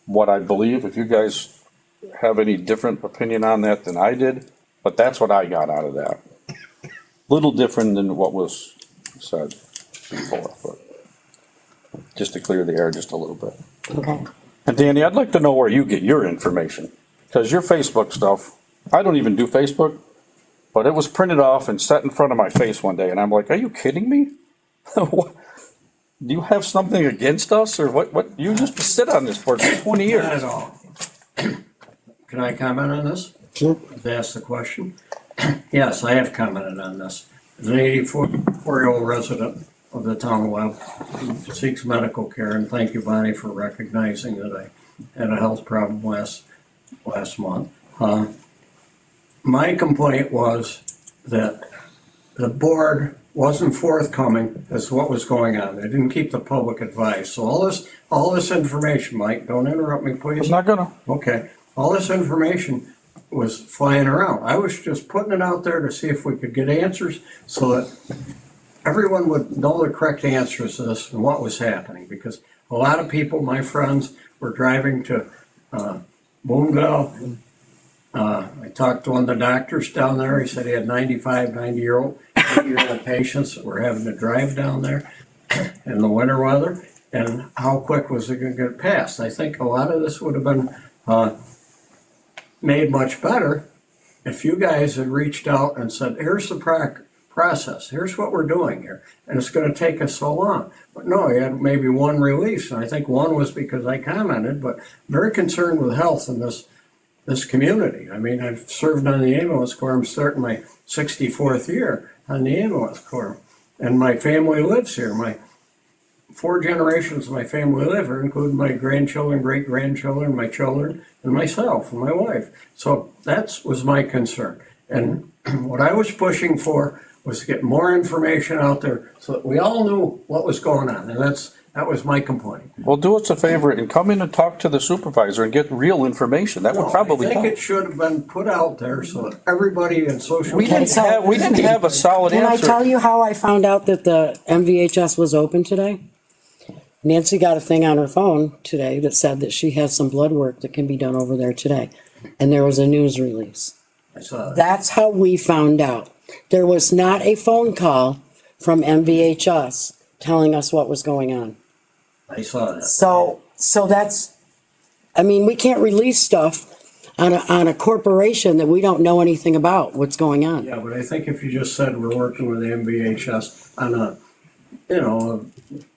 what I believe. If you guys have any different opinion on that than I did, but that's what I got out of that. Little different than what was said before, but just to clear the air just a little bit. Okay. And Danny, I'd like to know where you get your information, because your Facebook stuff, I don't even do Facebook, but it was printed off and set in front of my face one day, and I'm like, are you kidding me? What? Do you have something against us, or what? You used to sit on this for 20 years. Not at all. Can I comment on this? Sure. To ask the question? Yes, I have commented on this. As an 84-year-old resident of the town of Webb who seeks medical care, and thank you, Bonnie, for recognizing that I had a health problem last month. My complaint was that the board wasn't forthcoming as to what was going on. They didn't keep the public advised. So all this information, Mike, don't interrupt me, please. I'm not gonna. Okay. All this information was flying around. I was just putting it out there to see if we could get answers so that everyone would know the correct answers to this and what was happening. Because a lot of people, my friends, were driving to Boonville. I talked to one of the doctors down there. He said he had 90-year-old patients that were having to drive down there in the winter weather. And how quick was it going to get passed? I think a lot of this would have been made much better if you guys had reached out and said, here's the process, here's what we're doing here, and it's going to take us so long. But no, you had maybe one release, and I think one was because I commented, but very concerned with health in this community. I mean, I've served on the ambulance corps. I'm starting my 64th year on the ambulance corps, and my family lives here. My 4 generations of my family live here, including my grandchildren, great-grandchildren, my children, and myself and my wife. So that was my concern. And what I was pushing for was to get more information out there so that we all knew what was going on. And that was my complaint. Well, do us a favor and come in and talk to the supervisor and get real information. That would probably I think help. it should have been put out there so that everybody in social We media. didn't have a solid Can I answer. tell you how I found out that the MVHS was open today? Nancy got a thing on her phone today that said that she has some blood work that can be done over there today. And there was a news release. I saw that. That's how we found out. There was not a phone call from MVHS telling us what was going on. I saw that. So that's, I mean, we can't release stuff on a corporation that we don't know anything about what's going on. Yeah, but I think if you just said we're working with the MVHS on a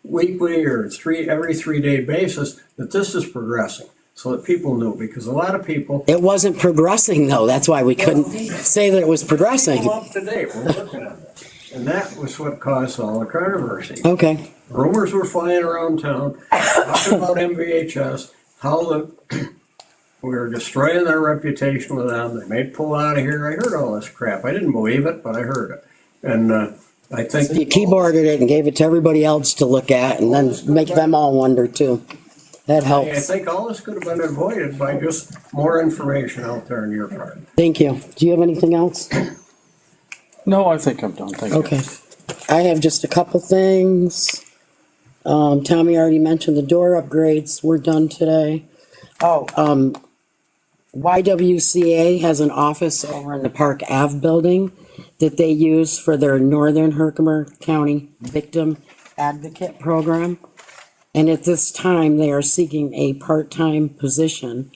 weekly or every 3-day basis, that this is progressing. so that people knew, because a lot of people. It wasn't progressing though, that's why we couldn't say that it was progressing. People up to date, we're looking at this. And that was what caused all the controversy. Okay, Rumors were flying around town, talking about MVHS, how we were destroying their reputation with them, they may pull out of here, I heard all this crap, I didn't believe it, but I heard it. And, I think. so you keyboarded it and gave it to everybody else to look at and then make them all wonder too. That I helps. think all this could have been avoided by just more information out there in your part. Thank you. Do you have anything else? No, I think I'm done, thank you. Okay. I have just a couple things. Tommy already mentioned the door upgrades were done today. Oh, YWCA has an office over in the Park Ave building that they use for their Northern Herkimer County Victim Advocate Program. And at this time, they are seeking a part-time position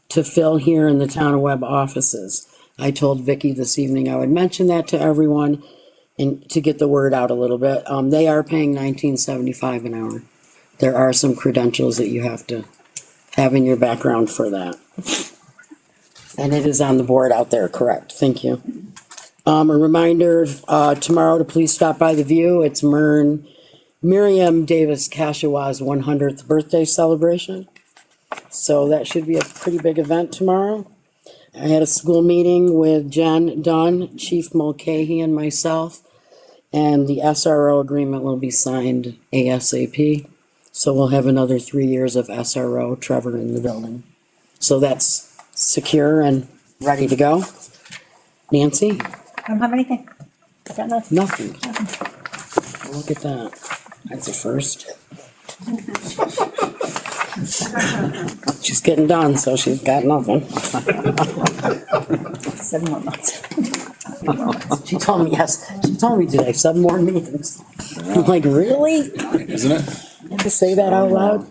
to fill here in the town of Webb offices. I told Vicky this evening I would mention that to everyone and to get the word out a little bit. They are paying $19.75 an hour. There are some credentials that you have to have in your background for that. And it is on the board out there, correct? Thank you. A reminder, tomorrow to please stop by the View. It's Miriam Davis Kashawa's 100th birthday celebration. So that should be a pretty big event tomorrow. I had a school meeting with Jen Dunn, Chief Mulcahy, and myself, and the SRO agreement will be signed ASAP. So we'll have another 3 years of SRO, Trevor, in the building. So that's secure and ready to go. Nancy? I don't have anything. I got nothing. Nothing. Look at that. That's a first. She's getting done, so she's got nothing. 7 more months. She told me, yes, she told me today, 7 more meetings. I'm like, really? Isn't it? You have to say that out loud?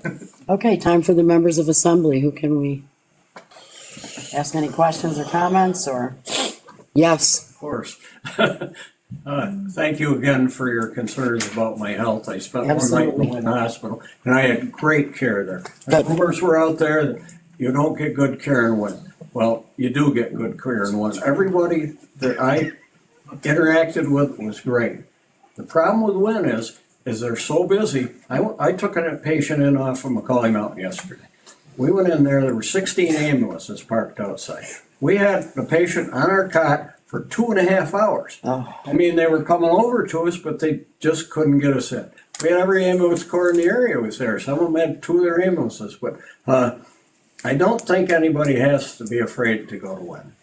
Okay, time for the members of assembly. Who can we ask any questions or comments or? Yes. Of course. Thank you again for your concerns about my health. I spent one night Absolutely. in the hospital, and I had great care there. Good. Rumors were out there that you don't get good care in Wynn. Well, you do get good care in Wynn. Everybody that I interacted with was great. The problem with Wynn is they're so busy. I took a patient in off of Macaulay Mountain yesterday. We went in there were 16 ambulances parked outside. We had the patient on our cot for 2.5 hours. Oh. I mean, they were coming over to us, but they just couldn't get us in. We had every ambulance corps in the area was there. Some of them had 2 of their ambulances, but I don't think anybody has to be afraid to go to Wynn.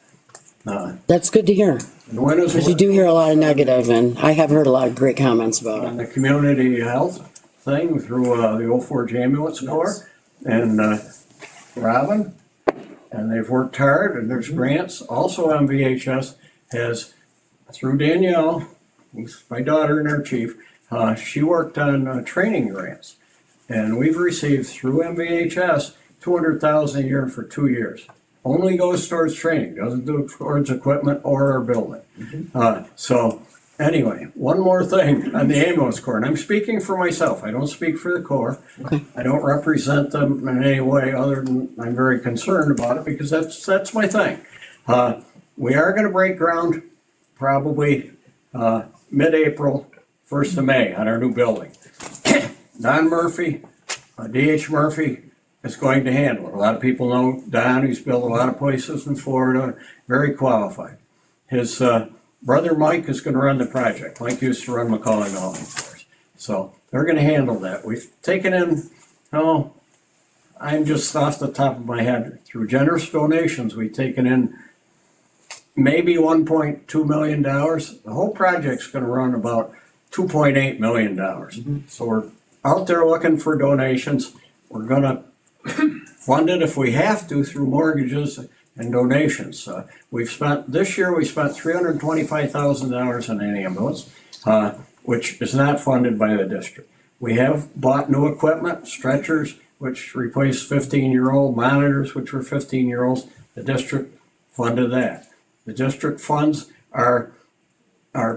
That's good to hear. Wynn is Because you do hear a lot of negative, and I have heard a lot of great comments about on it. the community health thing through the Old Forge Ambulance Corps and Robin, and they've worked hard, and there's grants. Also, MVHS has, through Danielle, who's my daughter and our chief, she worked on training grants. And we've received through MVHS $200,000 a year for 2 years. Only goes towards training, doesn't do it towards equipment or our building. So anyway, one more thing on the ambulance corps, and I'm speaking for myself. I don't speak for the corps. I don't represent them in any way other than I'm very concerned about it because that's my thing. We are going to break ground probably mid-April, 1st of May on our new building. Don Murphy, D.H. Murphy is going to handle it. A lot of people know Don. He's built a lot of places in Florida, very qualified. His brother Mike is going to run the project. Mike used to run Macaulay Mountain for us. So they're going to handle that. We've taken in, I'm just off the top of my head, through generous donations, we've taken in maybe $1.2 million. The whole project's going to run about $2.8 million. So we're out there looking for donations. We're going to fund it if we have to through mortgages and donations. This year we spent $325,000 on an ambulance, which is not funded by the district. We have bought new equipment, stretchers, which replaced 15-year-old monitors, which were 15-year-olds. The district funded that. The district funds our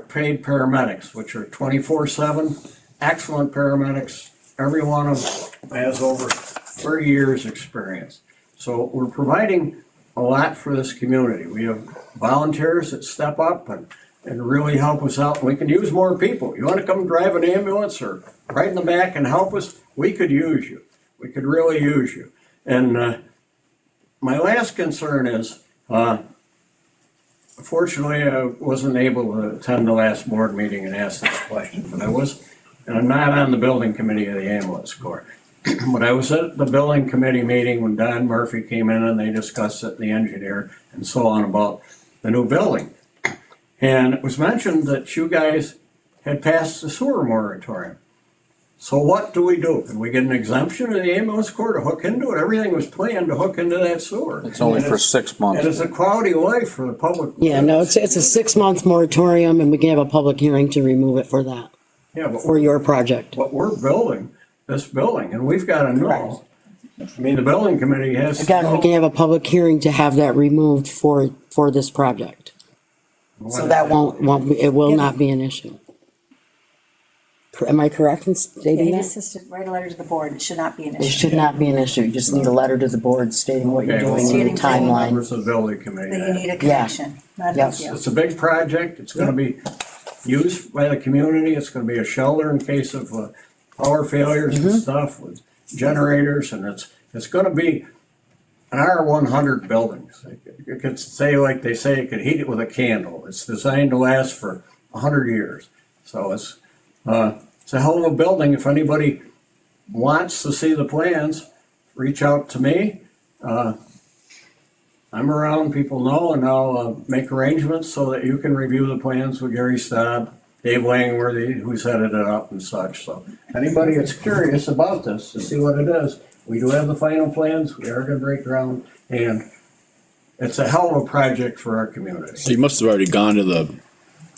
paid paramedics, which are 24/7, excellent paramedics. Every one of them has over 30 years experience. So we're providing a lot for this community. We have volunteers that step up and really help us out. We can use more people. You want to come drive an ambulance or right in the back and help us? We could use you. We could really use you. And my last concern is, fortunately, I wasn't able to attend the last board meeting and ask this question, but and I'm not on the building committee of the ambulance corps. But I was at the building committee meeting when Don Murphy came in and they discussed it, the engineer and so on, about the new building. And it was mentioned that you guys had passed the sewer moratorium. So what do? Can we get an exemption in the ambulance corps to hook into it? Everything was planned to hook into that sewer. It's only for 6 months. And it's a quality of life for the public. Yeah, no, it's a 6-month moratorium and we can have a public hearing to remove it for that, Yeah, but for your project. But we're building this building and we've got to know. I mean, the building committee has. Again, we can have a public hearing to have that removed for this project. So that it will not be an issue. Am I correct in stating He that? just has to write a letter to the board. It should not be an It issue. should not be an issue. You just need a letter to the board stating what you're Okay, well, doing and the stating timeline. Members of the building committee. That you need a connection, not a big Yes. deal. It's a big project. It's gonna be used by the community. It's gonna be a shelter in case of power failures and stuff with generators, and it's gonna be an R100 building. You could say, like they say, you could heat it with a candle. It's designed to last for 100 years. So it's a hell of a building. If anybody wants to see the plans, reach out to me. I'm around, people know, and I'll make arrangements so that you can review the plans with Gary Staub, Dave Langworthy, who's headed it up and such. So anybody that's curious about this to see what it is, we do have the final plans. We are gonna break ground, and it's a hell of a project for our community. So you must have already gone to the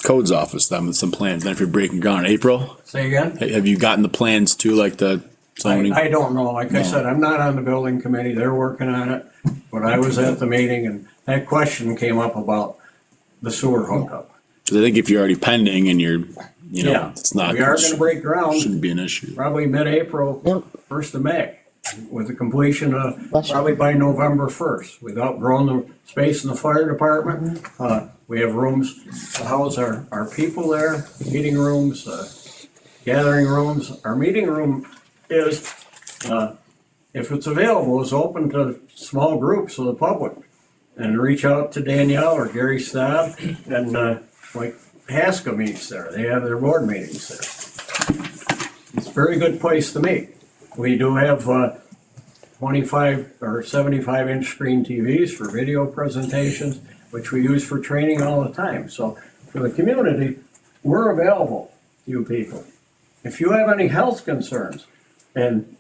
codes office then with some plans. Then if you're breaking ground in April, Say again? have you gotten the plans too, like the zoning? I don't know. Like I No. said, I'm not on the building committee. They're working on it. But I was at the meeting and that question came up about the sewer hookup. Because I think if you're already pending and you're, Yeah, it's not, we are gonna break ground shouldn't be an issue. probably mid-April, Yep. 1st of May, with the completion of Bless you. probably by November 1st. We've outgrown the space in the fire department. We have rooms to house our people there, meeting rooms, gathering rooms. Our meeting room is, if it's available, is open to small groups of the public. And reach out to Danielle or Gary Staub, and like Haska meets there. They have their board meetings there. It's a very good place to meet. We do have 25 or 75-inch screen TVs for video presentations, which we use for training all the time. So for the community, we're available to you people. If you have any health concerns and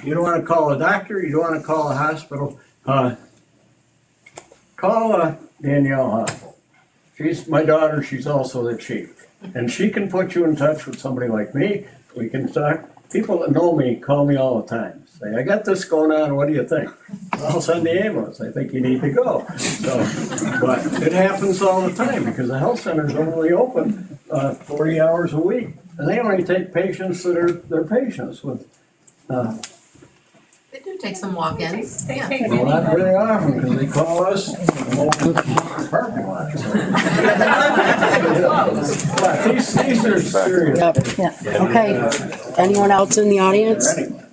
you don't want to call a doctor, you don't want to call a hospital, call Danielle Hoffel. She's my daughter, she's also the chief. And she can put you in touch with somebody like me. We can talk. People that know me call me all the time. Say, I got this going on, what do you think? I'll send the ambulance, I think you need to go. So, but it happens all the time because the health center's only open 40 hours a week. And they only take patients that are their patients with, They do take some walk-ins, yeah. well, not very often because they call us and we'll open the parking lot. But these are serious. Yep. Yeah. Okay. Anyone else in the audience?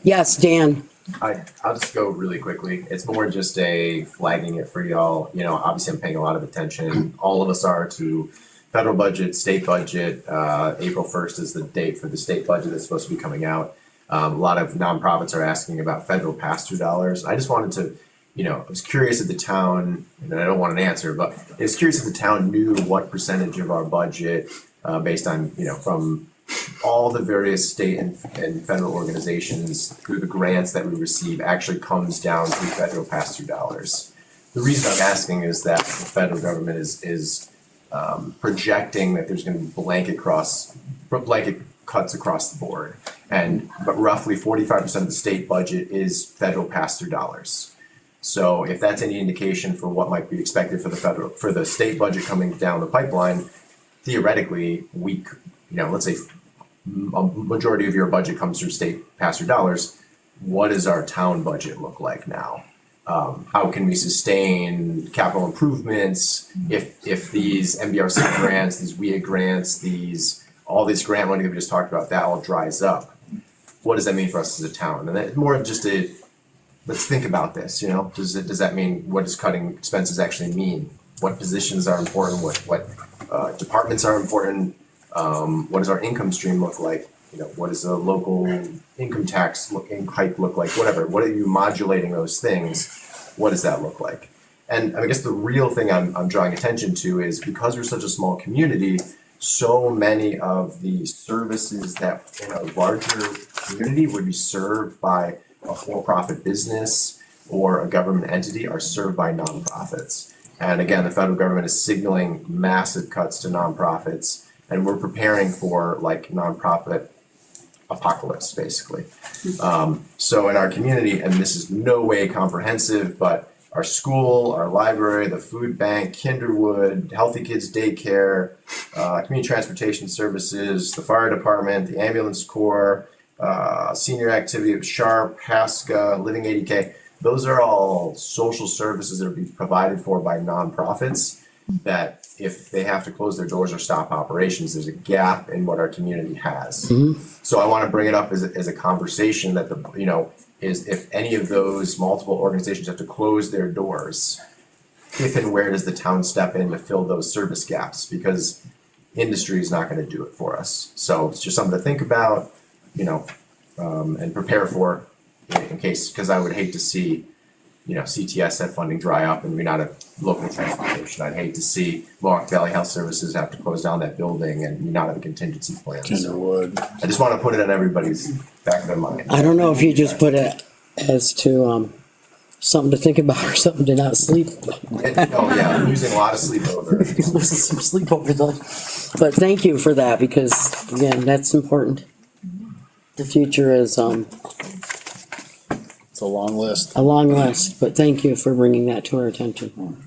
Yes, Dan. I'll just go really quickly. It's more just a flagging it for y'all. You know, obviously I'm paying a lot of attention. All of us are to federal budget, state budget. April 1st is the date for the state budget that's supposed to be coming out. A lot of nonprofits are asking about federal pass-through dollars. I just wanted to, I was curious if the town, and I don't want an answer, but I was curious if the town knew what percentage of our budget, based on, from all the various state and federal organizations through the grants that we receive actually comes down to federal pass-through dollars. The reason I'm asking is that the federal government is projecting that there's going to be blanket cuts across the board, but roughly 45% of the state budget is federal pass-through dollars. So if that's any indication for what might be expected for the state budget coming down the pipeline, theoretically, let's say a majority of your budget comes through state pass-through dollars. What does our town budget look like now? how can we sustain capital improvements if these MBRC grants, these WIA grants, all this grant money that we just talked about, that all dries up? What does that mean for us as a town? And that's more of just let's think about this, you know, does that mean, what does cutting expenses actually mean? What positions are important, what departments are important, what does our income stream look like? You know, what does the local income tax hike look like? Whatever, what are you modulating those things? What does that look like? And I guess the real thing I'm drawing attention to is, because we're such a small community, so many of the services that in a larger community would be served by a for-profit business or a government entity are served by nonprofits. And again, the federal government is signaling massive cuts to nonprofits, and we're preparing for like nonprofit apocalypse, basically. So in our community, and this is no way comprehensive, but our school, our library, the food bank, Kinderwood, Healthy Kids Daycare, community transportation services, the fire department, the ambulance corps, senior activity of Sharp, Haska, Living 80K, those are all social services that are being provided for by nonprofits that if they have to close their doors or stop operations, there's a gap in what our community has. So I want to bring it up as a conversation that is if any of those multiple organizations have to close their doors, if and where does the town step in to fill those service gaps? Because industry is not going to do it for us. So it's just something to think about, and prepare for in case, because I would hate to see, CTS funding dry up and we not have local transportation. I'd hate to see Mohawk Valley Health Services have to close down that building and we not have a contingency plan. So I just want to put it on everybody's back of their mind. I don't know if you just put it as to, something to think about or something to not sleep. Oh yeah, I'm losing a lot of sleep over it. Losing some sleep over the, but thank you for that, because again, that's important. The future is, It's a long list. a long list, but thank you for bringing that to our attention.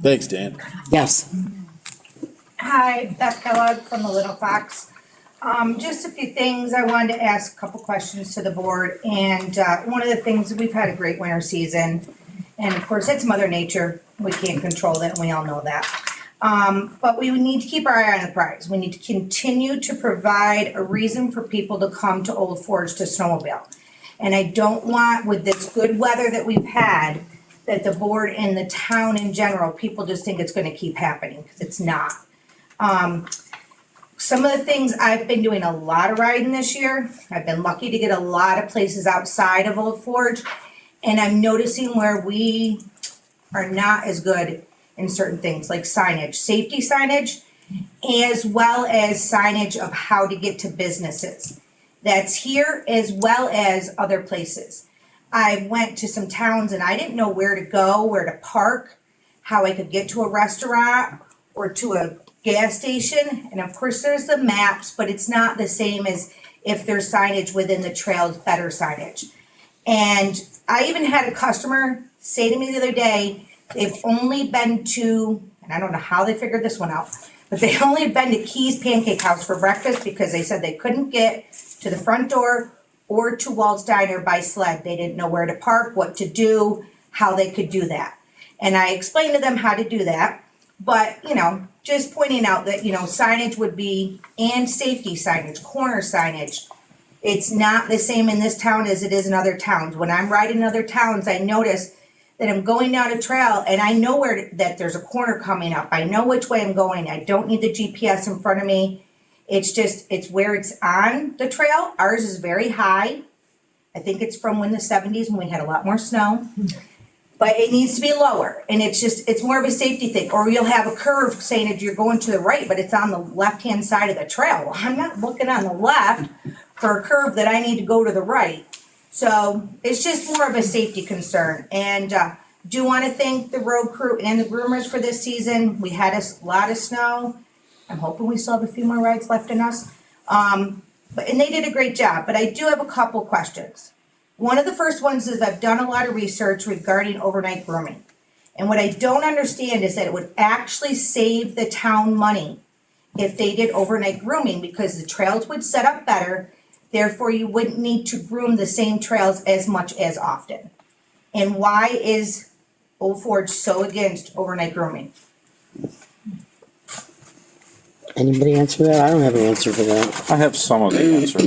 Thanks, Dan. Yes. Hi, Beth Kellogg from the Little Fox. Just a few things. I wanted to ask a couple questions to the board. And one of the things, we've had a great winter season. And of course, it's Mother Nature. We can't control that, and we all know that. But we need to keep our eye on the prize. We need to continue to provide a reason for people to come to Old Forge to snowmobile. And I don't want, with this good weather that we've had, that the board and the town in general, people just think it's gonna keep happening, because it's not. Some of the things, I've been doing a lot of riding this year. I've been lucky to get a lot of places outside of Old Forge. And I'm noticing where we are not as good in certain things, like signage, safety signage, as well as signage of how to get to businesses. That's here as well as other places. I went to some towns and I didn't know where to go, where to park, how I could get to a restaurant or to a gas station. And of course there's the maps, but it's not the same as if there's signage within the trails, better signage. And I even had a customer say to me the other day, they've only been to, and I don't know how they figured this one out, but they only been to Key's Pancake House for breakfast because they said they couldn't get to the front door or to Walt's Diner by sled. They didn't know where to park, what to do, how they could do that. And I explained to them how to do that. But, just pointing out that, signage would be, and safety signage, corner signage. It's not the same in this town as it is in other towns. When I'm riding in other towns, I notice that I'm going down a trail and I know that there's a corner coming up. I know which way I'm going. I don't need the GPS in front of me. It's where it's on the trail. Ours is very high. I think it's from when the 70s when we had a lot more snow. But it needs to be lower, and it's more of a safety thing. Or you'll have a curve saying that you're going to the right, but it's on the left-hand side of the trail. Well, I'm not looking on the left for a curve that I need to go to the right. So it's just more of a safety concern. And do want to thank the road crew and the groomers for this season. We had a lot of snow. I'm hoping we still have a few more rides left in us. And they did a great job, but I do have a couple questions. One of the first ones is I've done a lot of research regarding overnight grooming. And what I don't understand is that it would actually save the town money if they did overnight grooming, because the trails would set up better. Therefore, you wouldn't need to groom the same trails as much as often. And why is Old Forge so against overnight grooming? Anybody answer that? I don't have an answer for that. I have some of the answer.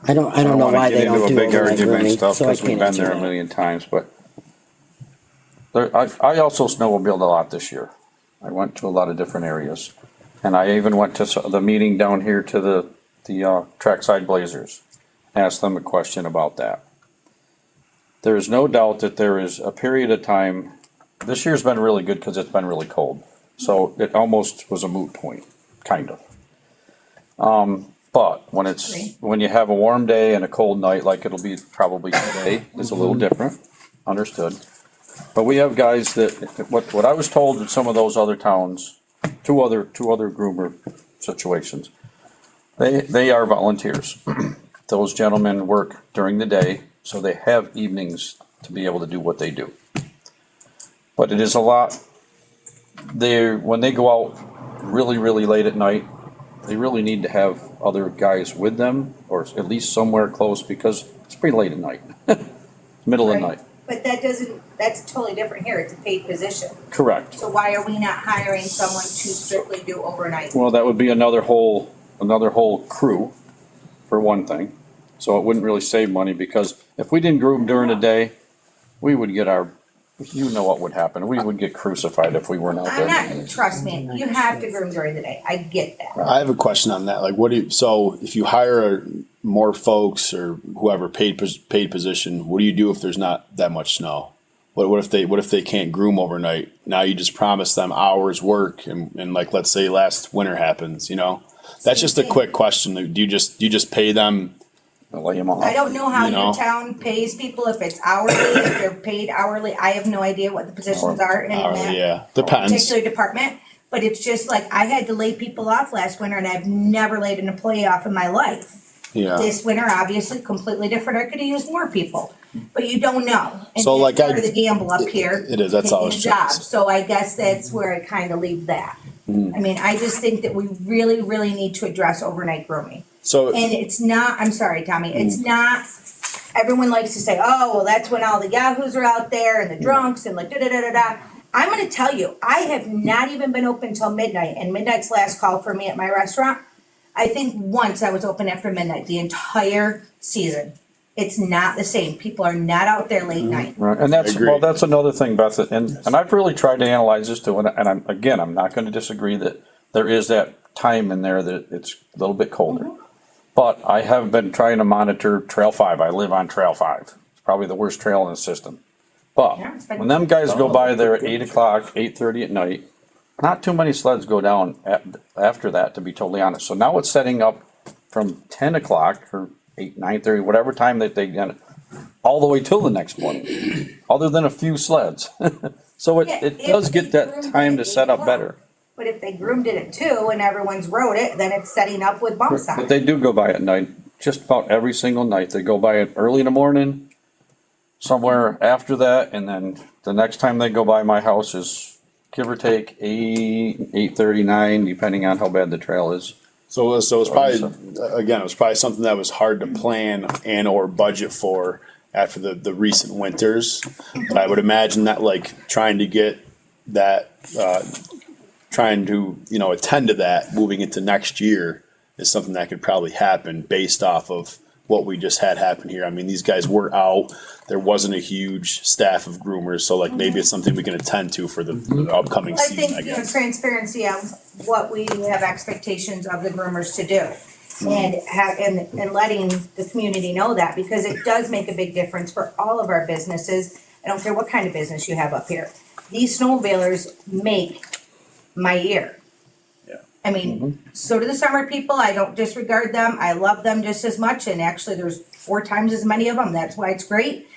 I don't know wanna why get they don't into a do big overnight argument and grooming, stuff, so I cause we've can't been answer there a that. million times, but I also snowmobiled a lot this year. I went to a lot of different areas. And I even went to the meeting down here to the Trackside Blazers. Asked them a question about that. There is no doubt that there is a period of time, this year's been really good because it's been really cold. So it almost was a moot point, kind of. But when you have a warm day and a cold night, like it'll be probably today, is a little different, understood. But we have guys that, what I was told in some of those other towns, two other groomer situations, they are volunteers. Those gentlemen work during the day, so they have evenings to be able to do what they do. But it is a lot, when they go out really, really late at night, they really need to have other guys with them, or at least somewhere close, because it's pretty late at night, middle of the night. But that's totally different here, it's a paid position. Correct. So why are we not hiring someone to strictly do overnight? Well, that would be another whole crew, for one thing. So it wouldn't really save money, because if we didn't groom during the day, we would get you know what would happen. We would get crucified if we weren't out there. Trust me, you have to groom during the day, I get that. I have a question on that. Like, so if you hire more folks or whoever paid position, what do you do if there's not that much snow? What if they can't groom overnight? Now you just promise them hours work, and like, let's say last winter happens, that's just a quick question. Do you just pay them? Lay them off. I don't know how your town pays people, if it's hourly, if they're paid hourly, I have no idea what the positions are in that Depends. particular department. But it's just like, I had to lay people off last winter, and I've never laid an employee off in my life. Yeah. This winter, obviously, completely different, I could have used more people, but you don't know. And So, that's like, part of the gamble up here. It is, that's all taking it's a job, just. so I guess that's where I kinda leave that. I mean, I just think that we really, really need to address overnight grooming. So And it's not, I'm sorry, Tommy, it's not, everyone likes to say, oh, well, that's when all the yahoos are out there and the drunks and like da-da-da-da-da. I'm gonna tell you, I have not even been open till midnight, and midnight's last call for me at my restaurant. I think once I was open after midnight, the entire season. It's not the same. People are not out there late night. Right, and that's another thing, Beth, and I've really tried to analyze this too, and I'm not gonna disagree that there is that time in there that it's a little bit colder. But I have been trying to monitor Trail 5. I live on Trail 5. It's probably the worst trail in the system. But when them guys go by there at 8 o'clock, 8:30 at night, not too many sleds go down after that, to be totally honest. So now it's setting up from 10 o'clock or 8, 9:30, whatever time that they get it, all the way till the next morning, other than a few sleds. So it does get that time to set up better. But if they groomed it at 2 and everyone's rode it, then it's setting up with bumps on But it. they do go by at night, just about every single night. They go by it early in the morning, somewhere after that, and then the next time they go by my house is give or take 8:39, depending on how bad the trail is. So it's probably something that was hard to plan and or budget for after the recent winters. But I would imagine that, like, trying to get that, trying to attend to that moving into next year is something that could probably happen based off of what we just had happen here. I mean, these guys were out. There wasn't a huge staff of groomers, so like maybe it's something we can attend to for the upcoming I season, think, I guess. transparency of what we have expectations of the groomers to do. And letting the community know that, because it does make a big difference for all of our businesses. I don't care what kind of business you have up here. These snowmobilers make my year. I mean, so do the summer people. I don't disregard them. I love them just as much, and actually there's 4 times as many of them. That's why it's great.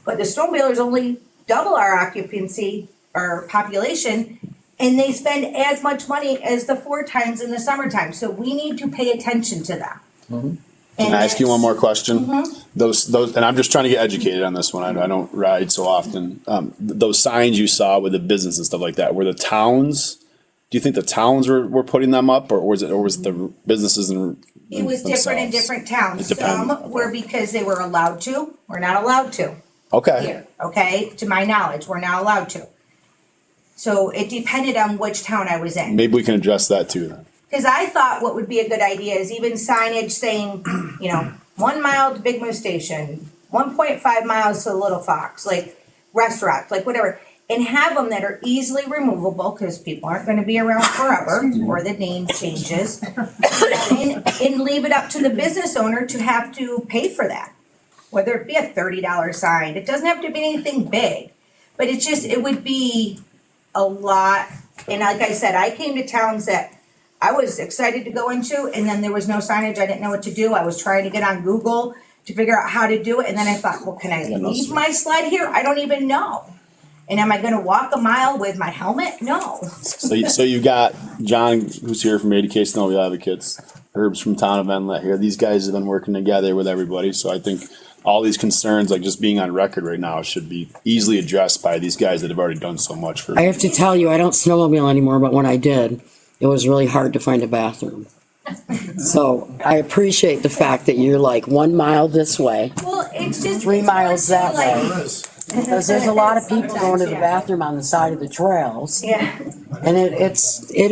But the snowmobilers only double our occupancy, our population, and they spend as much money as the 4 times in the summertime. So we need to pay attention to them. Can I ask you one more question? Those, and I'm just trying to get educated on this one. I don't ride so often. Those signs you saw with the business and stuff like that, were the towns? Do you think the towns were putting them up, or was it the businesses and It was different in different towns. It depends. Some were because they were allowed to, or not allowed to. Okay. here, okay? To my knowledge, we're not allowed to. So it depended on which town I was in. Maybe we can address that too then. Cause I thought what would be a good idea is even signage saying, 1 mile to Big Moose Station, 1.5 miles to Little Fox, like restaurants, like whatever. And have them that are easily removable, cause people aren't gonna be around forever, or the name changes. And leave it up to the business owner to have to pay for that. Whether it be a $30 sign, it doesn't have to be anything big. But it's just, it would be a lot. And like I said, I came to towns that I was excited to go into, and then there was no signage, I didn't know what to do, I was trying to get on Google to figure out how to do it, and then I thought, well, can I leave my sled here? I don't even know. And am I gonna walk a mile with my helmet? No. So you got John, who's here from ADK Snowmobile Advocates, Herb's from Town of Inlet here. These guys have been working together with everybody, so I think all these concerns, like just being on record right now, should be easily addressed by these guys that have already done so much for. I have to tell you, I don't snowmobile anymore, but when I did, it was really hard to find a bathroom. So I appreciate the fact that you're like 1 mile this way, Well, it's just. 3 miles that like- way. Because there's a lot of people going to the bathroom on the side of the trails. Yeah. And it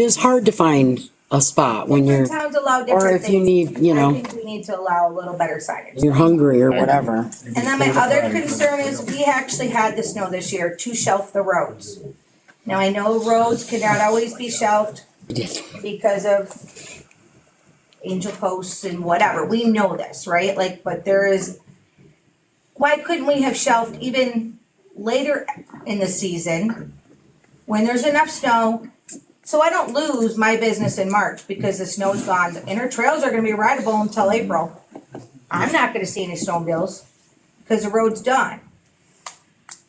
is hard to find a spot when you're, Towns allow different or things. if you need, I think we need to allow a little better signage. you're hungry or whatever. And then my other concern is we actually had the snow this year to shelf the roads. Now, I know roads cannot always be shelved because of angel posts and whatever. We know this, right? Like, but there is, why couldn't we have shelved even later in the season when there's enough snow? So I don't lose my business in March because the snow's gone. The inner trails are gonna be rideable until April. I'm not gonna see any snowmobiles because the road's done.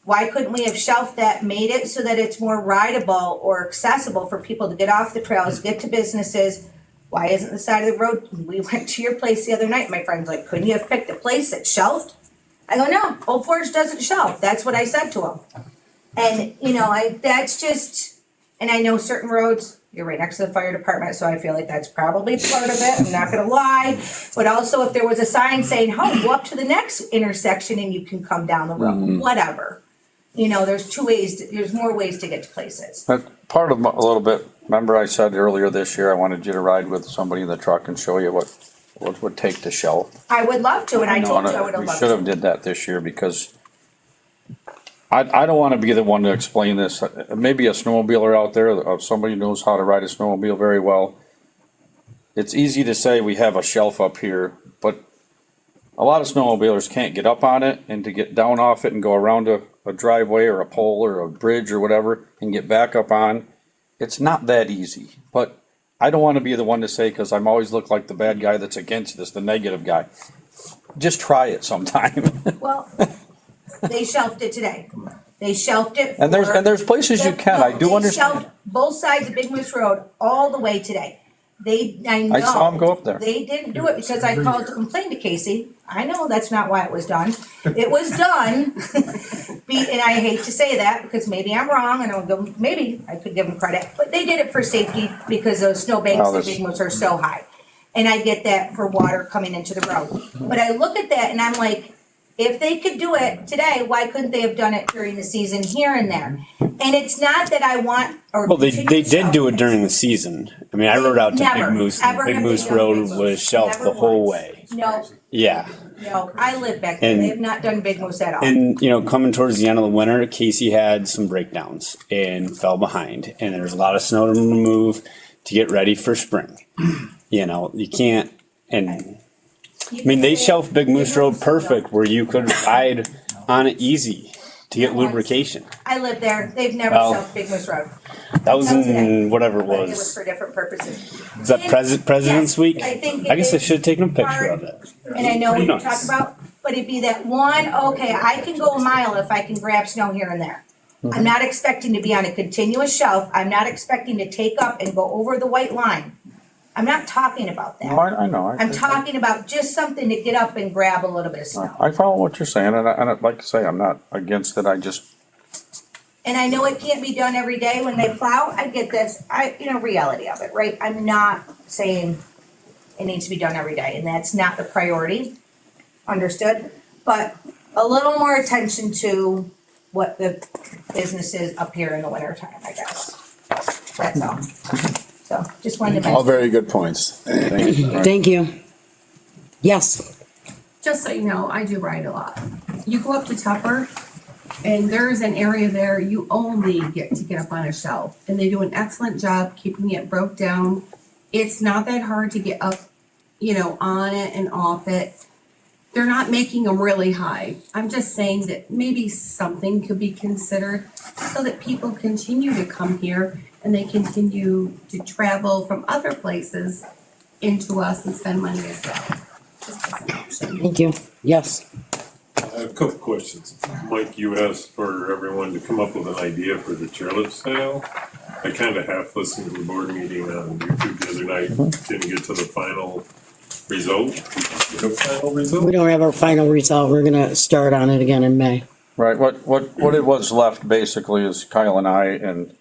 Why couldn't we have shelved that, made it so that it's more rideable or accessible for people to get off the trails, get to businesses? Why isn't the side of the road? We went to your place the other night. My friend's like, couldn't you have picked a place that's shelved? I go, no, Old Forge doesn't shelve. That's what I said to him. And, that's just, and I know certain roads, you're right next to the fire department, so I feel like that's probably part of it. I'm not gonna lie. But also if there was a sign saying, oh, go up to the next intersection and you can come down the road, whatever. There's more ways to get to places. But part of a little bit, remember I said earlier this year, I wanted you to ride with somebody in the truck and show you what it would take to shelf. I would love to, and I told you I would have We loved should have to. did that this year because I don't wanna be the one to explain this. Maybe a snowmobiler out there, or somebody who knows how to ride a snowmobile very well. It's easy to say we have a shelf up here, but a lot of snowmobilers can't get up on it, and to get down off it and go around a driveway or a pole or a bridge or whatever and get back up on, it's not that easy. But I don't want to be the one to say, because I'm always look like the bad guy that's against this, the negative guy. Just try it sometime. Well, they shelved it today. They shelved it. And there's places you can. I do They understand. shelved both sides of Big Moose Road all the way today. I know. I saw 'em go up there. They didn't do it because I called to complain to Casey. I know that's not why it was done. It was done. And I hate to say that because maybe I'm wrong and maybe I could give them credit, but they did it for safety because those snow banks at Big Moose are so high. And I get that for water coming into the road. But I look at that and I'm like, if they could do it today, why couldn't they have done it during the season here and there? And it's not that I want or. Well, they did do it during the season. I mean, I rode out to Never, Big Moose. ever Big have they Moose done Road Big Moose. was shelved Never the whole once. way. No, Yeah. no, I live back there. And- They have not done Big Moose at all. And, coming towards the end of the winter, Casey had some breakdowns and fell behind. And there was a lot of snow to remove to get ready for spring. You can't, and I mean, they shelved Big Moose Road perfect where you could ride on it easy to get lubrication. I live there. They've never Well, shelved Big Moose Road. That was Not today. in whatever it But it was was. for different purposes. Is that President's Yes, Week? I think I guess I it should have taken a picture part- of it. And I know what Pretty you're nice. talking about, but it'd be that one, okay, I can go a mile if I can grab snow here and there. I'm not expecting to be on a continuous shelf. I'm not expecting to take up and go over the white line. I'm not talking about No, that. I know. I'm talking about just something to get up and grab a little bit of snow. I follow what you're saying, and I'd like to say I'm not against it. I just, And I know it can't be done every day when they plow. I get this. Reality of it, right? I'm not saying it needs to be done every day, and that's not the priority. Understood? But a little more attention to what the business is up here in the winter time, I guess. That's all. So just wanted to All mention. very good points. Thank you. Thank you. Yes, Just so you know, I do ride a lot. You go up to Tupper, and there's an area there you only get to get up on a shelf, and they do an excellent job keeping it broke down. It's not that hard to get up, on it and off it. They're not making them really high. I'm just saying that maybe something could be considered so that people continue to come here and they continue to travel from other places into us and spend money as well. Just as an option. thank you. Yes. I have a couple questions. Mike, you asked for everyone to come up with an idea for the chairlift sale. I kind of half listened to the board meeting on YouTube the other night, didn't get to the final result. The final We result? don't have our final result. We're gonna start on it again in May. Right, what it was left basically is Kyle and I, and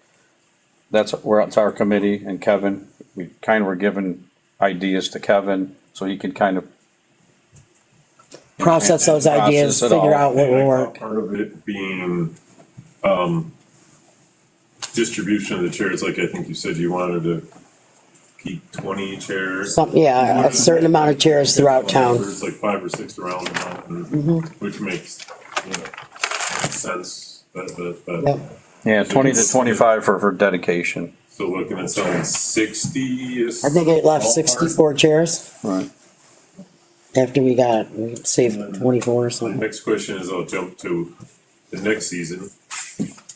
it's our committee, and Kevin. We kind of were given ideas to Kevin, so he could kind of Process those process ideas, it figure all. out what And I will thought work. part of it being, distribution of the chairs, like I think you said you wanted to keep 20 chairs. Yeah, a certain amount of chairs throughout town. There's like 5 or 6 around the mountain, which makes, sense, but. Yep. Yeah, 20 to 25 for dedication. So looking at selling 60. I think it left 64 chairs Right. after we saved 24 or My something. next question is, I'll jump to the next season.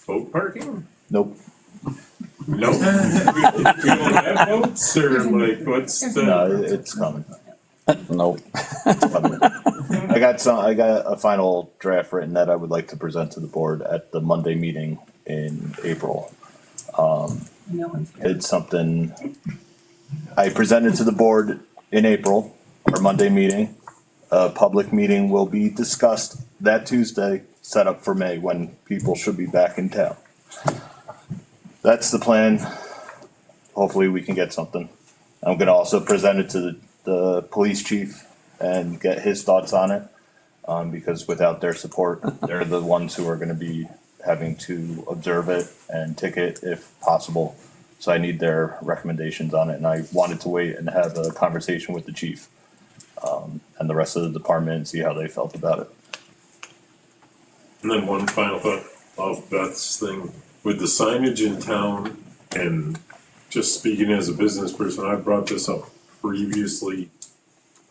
Boat parking? Nope. No. We don't have boats, or like, what's No, the? it's coming. Nope. I got a final draft written that I would like to present to the board at the Monday meeting in April. No one's here. It's something I presented to the board in April, our Monday meeting. A public meeting will be discussed that Tuesday, set up for May, when people should be back in town. That's the plan. Hopefully we can get something. I'm gonna also present it to the police chief and get his thoughts on it. Because without their support, they're the ones who are gonna be having to observe it and ticket if possible. So I need their recommendations on it, and I wanted to wait and have a conversation with the chief, and the rest of the department and see how they felt about it. And then one final thought of Beth's thing, with the signage in town, and just speaking as a business person, I brought this up previously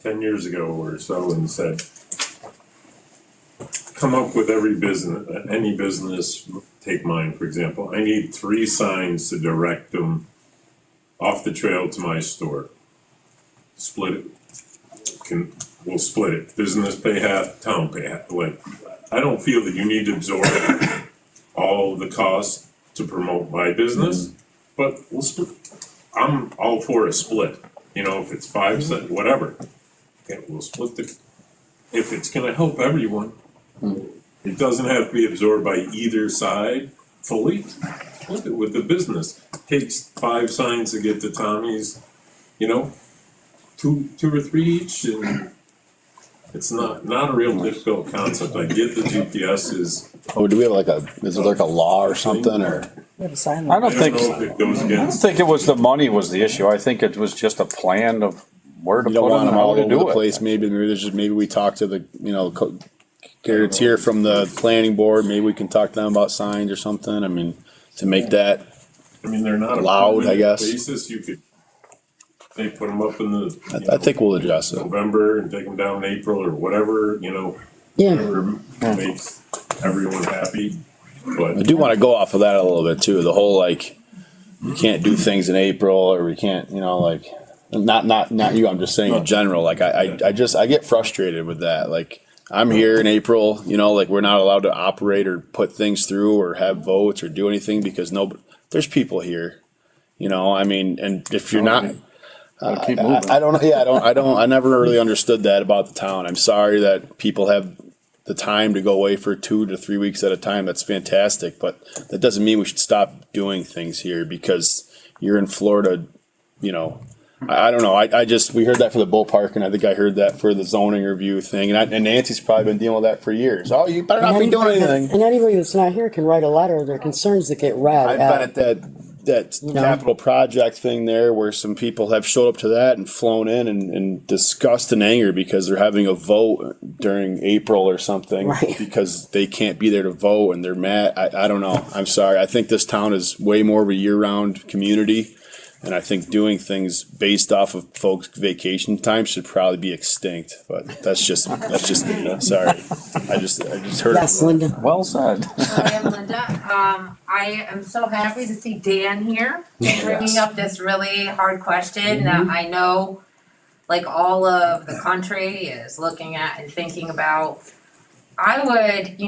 10 years ago or so and said, come up with every business, any business, take mine for example, I need 3 signs to direct them off the trail to my store. Split it. We'll split it. Business pay half, town pay half. Like, I don't feel that you need to absorb all the costs to promote my business, but we'll split. I'm all for a split, if it's 5 cents, whatever. Okay, we'll split if it's gonna help everyone, it doesn't have to be absorbed by either side fully. Split it with the business. Takes 5 signs to get to Tommy's, 2 or 3 each, and it's not a real difficult concept. I get the GPS is. Oh, do we have is there like a law or something, or? We have a sign I language. don't think, know if it goes I don't against. think it was the money was the issue. I think it was just a plan of where to You put don't want them and them how all to over do the it. place, maybe we talk to the, Garrett's here from the planning board, maybe we can talk to them about signs or something, I mean, to make that, They're not a Loud, I permanent guess. basis. You could, they put them up in the. I think we'll address it. November and take them down in April or whatever, Yeah, whatever makes everyone happy. I But do wanna go off of that a little bit too, the whole you can't do things in April, or we can't, not you, I'm just saying in general, I get frustrated with that, I'm here in April, we're not allowed to operate or put things through or have votes or do anything because there's people here, and if you're not, Keep moving. I never really understood that about the town. I'm sorry that people have the time to go away for 2 to 3 weeks at a time. That's fantastic, but that doesn't mean we should stop doing things here because you're in Florida, I don't know. We heard that for the bullpark, and I think I heard that for the zoning review thing. And Nancy's probably been dealing with that for years. Oh, you better not be doing anything. And anybody that's not here can write a letter of their concerns that get read. I've been at that You know. capital project thing there where some people have showed up to that and flown in and disgust and anger because they're having a vote during April or something Right. because they can't be there to vote and they're mad. I don't know. I'm sorry. I think this town is way more of a year-round community. And I think doing things based off of folks' vacation time should probably be extinct. But that's just me. Sorry. I just heard. Yes, Linda. Well said. Hi, I'm Linda. I am so happy to see Dan here, bringing up this really hard question that I know, like, all of the country is looking at and thinking about. I would,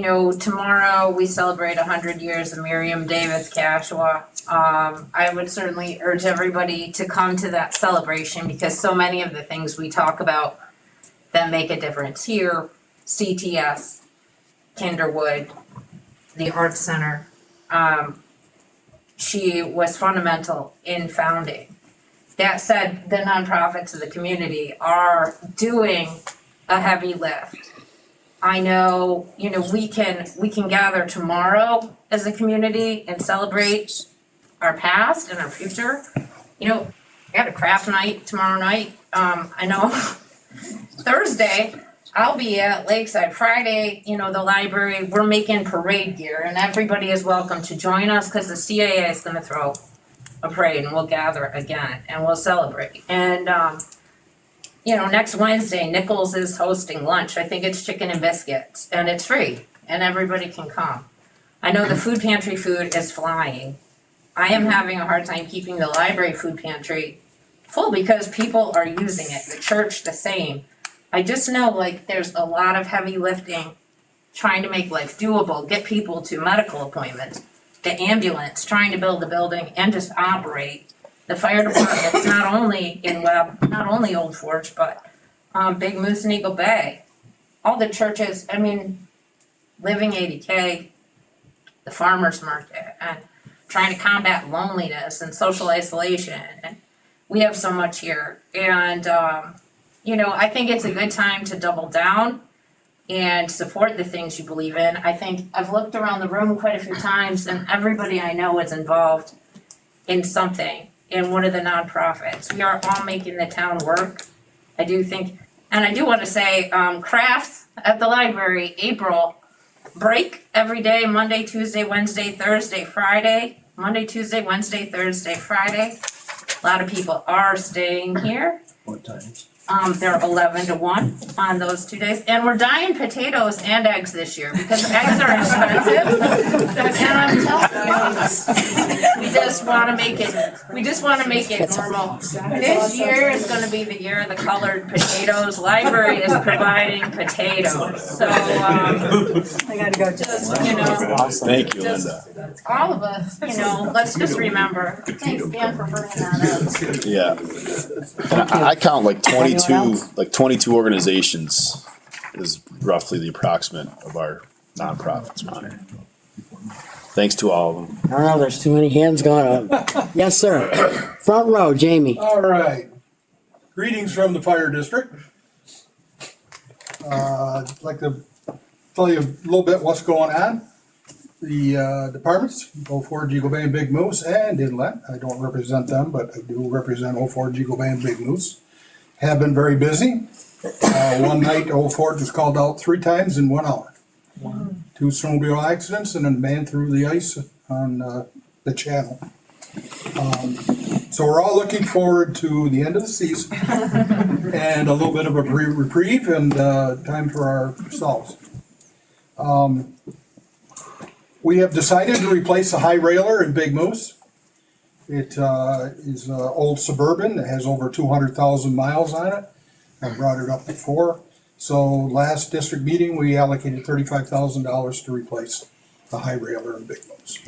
tomorrow we celebrate 100 years of Miriam Davis Cashua. I would certainly urge everybody to come to that celebration because so many of the things we talk about that make a difference here, CTS, Kinderwood, the Arts Center, she was fundamental in founding. That said, the nonprofits of the community are doing a heavy lift. I know, we can gather tomorrow as a community and celebrate our past and our future. We got a craft night tomorrow night. I know Thursday, I'll be at Lakeside. Friday, the library, we're making parade gear and everybody is welcome to join us because the CAA is gonna throw a parade and we'll gather again and we'll celebrate. And, next Wednesday, Nichols is hosting lunch. I think it's chicken and biscuits and it's free and everybody can come. I know the food pantry food is flying. I am having a hard time keeping the library food pantry full because people are using it, the church the same. I just know there's a lot of heavy lifting, trying to make life doable, get people to medical appointments, the ambulance, trying to build the building and just operate. The fire department's not only in Webb, not only Old Forge, but Big Moose and Eagle Bay. All the churches, Living 80K, the farmers market, and trying to combat loneliness and social isolation. And we have so much here. And, I think it's a good time to double down and support the things you believe in. I think I've looked around the room quite a few times and everybody I know is involved in something in one of the nonprofits. We are all making the town work. I do think, and I do want to say, crafts at the library, April, break every day, Monday, Tuesday, Wednesday, Thursday, Friday. Monday, Tuesday, Wednesday, Thursday, Friday. A lot of people are staying here. What times? They're 11 to 1 on those 2 days. And we're dyeing potatoes and eggs this year because eggs are expensive. And I'm telling you, we just want to make it normal. This year is going to be the year of the colored potatoes. Library is providing potatoes. So, I gotta go just, Thank you, Linda. all of us, let's just remember. Thanks, Dan, for bringing that up. Yeah. And I count 22 organizations is roughly the approximate of our nonprofits around here. Thanks to all of them. I don't know, there's too many hands going up. Yes, sir. Front row, Jamie. All right. Greetings from the fire district. I'd like to tell you a little bit what's going on. The departments, Old Forge, Eagle Bay, and Big Moose, and Inlet. I don't represent them, but I do represent Old Forge, Eagle Bay, and Big Moose. Have been very busy. One night, Old Forge was called out 3 times in 1 hour. 2 snowmobile accidents and a man through the ice on the channel. So we're all looking forward to the end of the season and a little bit of a reprieve and time for ourselves. We have decided to replace the high railer in Big Moose. It is an old Suburban that has over 200,000 miles on it. I brought it up before. So last district meeting, we allocated $35,000 to replace the high railer in Big Moose.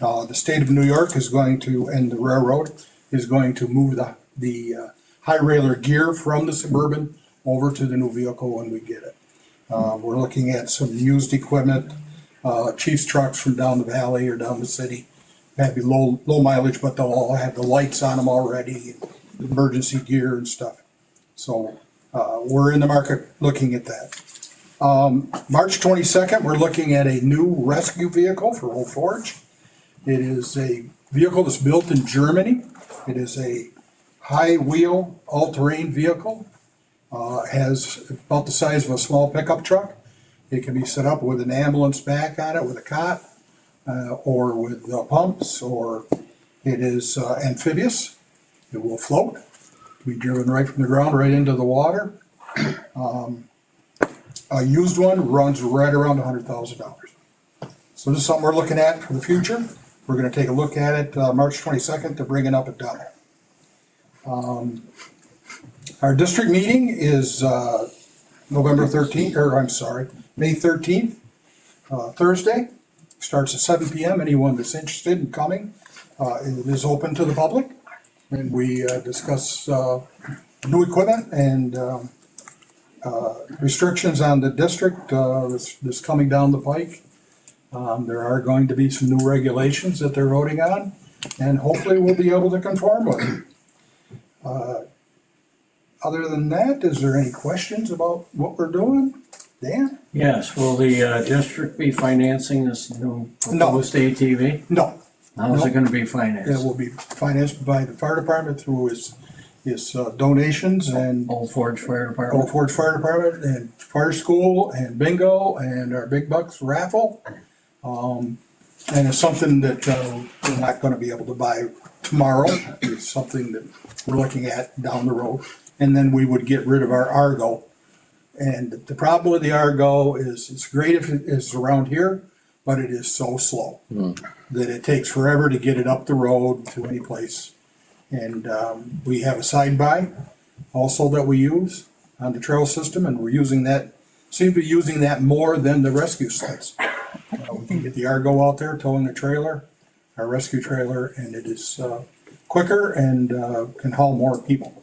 The state of New York is going to, and the railroad is going to move the high railer gear from the Suburban over to the new vehicle when we get it. We're looking at some used equipment, Chiefs trucks from down the valley or down the city. Maybe low mileage, but they'll all have the lights on them already, emergency gear and stuff. So, we're in the market looking at that. March 22nd, we're looking at a new rescue vehicle for Old Forge. It is a vehicle that's built in Germany. It is a high-wheel, all-terrain vehicle. Has about the size of a small pickup truck. It can be set up with an ambulance back on it, with a cot, or with pumps, or it is amphibious. It will float. It can be driven right from the ground right into the water. A used one runs right around $100,000. So this is something we're looking at for the future. We're going to take a look at it March 22nd to bring it up at Donna. Our district meeting is May 13th, Thursday. Starts at 7 p.m. Anyone that's interested in coming, it is open to the public. And we discuss new equipment and restrictions on the district that's coming down the pike. There are going to be some new regulations that they're voting on, and hopefully we'll be able to conform with them. Other than that, is there any questions about what we're doing? Dan? Yes, will the district be financing this new proposed ATV? No. How is it gonna be financed? It will be financed by the fire department through his donations and Old Forge Fire Department? Old Forge Fire Department and Fire School and Bingo and our Big Bucks raffle. And it's something that we're not gonna be able to buy tomorrow. It's something that we're looking at down the road. And then we would get rid of our Argo. And the problem with the Argo is it's great if it is around here, but it is so slow that it takes forever to get it up the road to any place. And we have a side-by also that we use on the trail system, and we're using that, seem to be using that more than the rescue sleds. We can get the Argo out there towing the trailer, our rescue trailer, and it is quicker and can haul more people.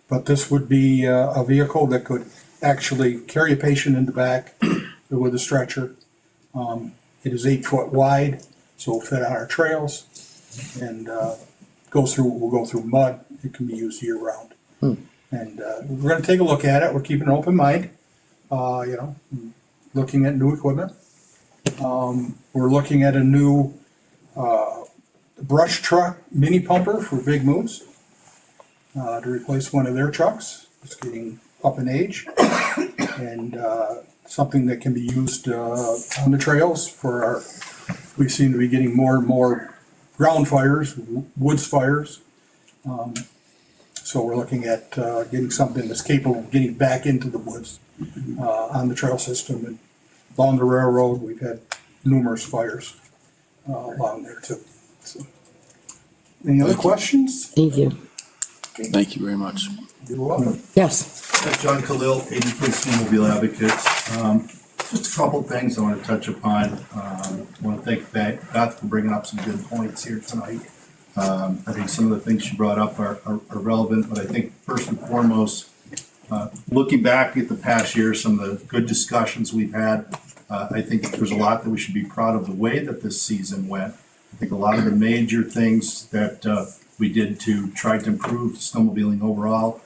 But this would be a vehicle that could actually carry a patient in the back with a stretcher. It is 8 foot wide, so it'll fit on our trails, and will go through mud. It can be used year round. And we're going to take a look at it. We're keeping an open mind, looking at new equipment. We're looking at a new brush truck mini pumper for Big Moose to replace one of their trucks. It's getting up in age, and something that can be used on the trails for our. We seem to be getting more and more ground fires, woods fires. So we're looking at getting something that's capable of getting back into the woods on the trail system. And along the railroad, we've had numerous fires along there too. So, any other questions? Thank you. Thank you very much. You're welcome. Yes. John Khalil, 83 Snowmobile Advocates. Just a couple things I want to touch upon. I want to thank Beth for bringing up some good points here tonight. I think some of the things she brought up are relevant, but I think first and foremost, looking back at the past year, some of the good discussions we've had, I think there's a lot that we should be proud of the way that this season went. I think a lot of the major things that we did to try to improve snowmobiling overall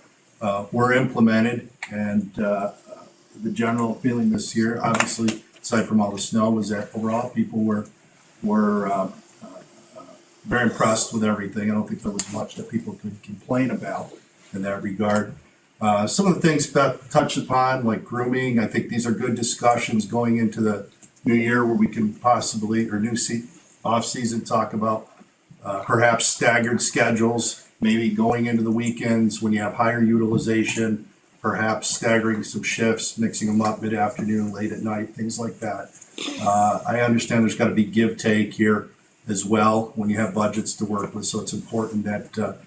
were implemented, and the general feeling this year, obviously, aside from all the snow, was that overall people were very impressed with everything. I don't think there was much that people could complain about in that regard. Some of the things Beth touched upon, like grooming, I think these are good discussions going into the new year where we can possibly, or off-season, talk about perhaps staggered schedules, maybe going into the weekends when you have higher utilization, perhaps staggering some shifts, mixing them up mid-afternoon, late at night, things like that. I understand there's got to be give-take here as well when you have budgets to work with, so it's important that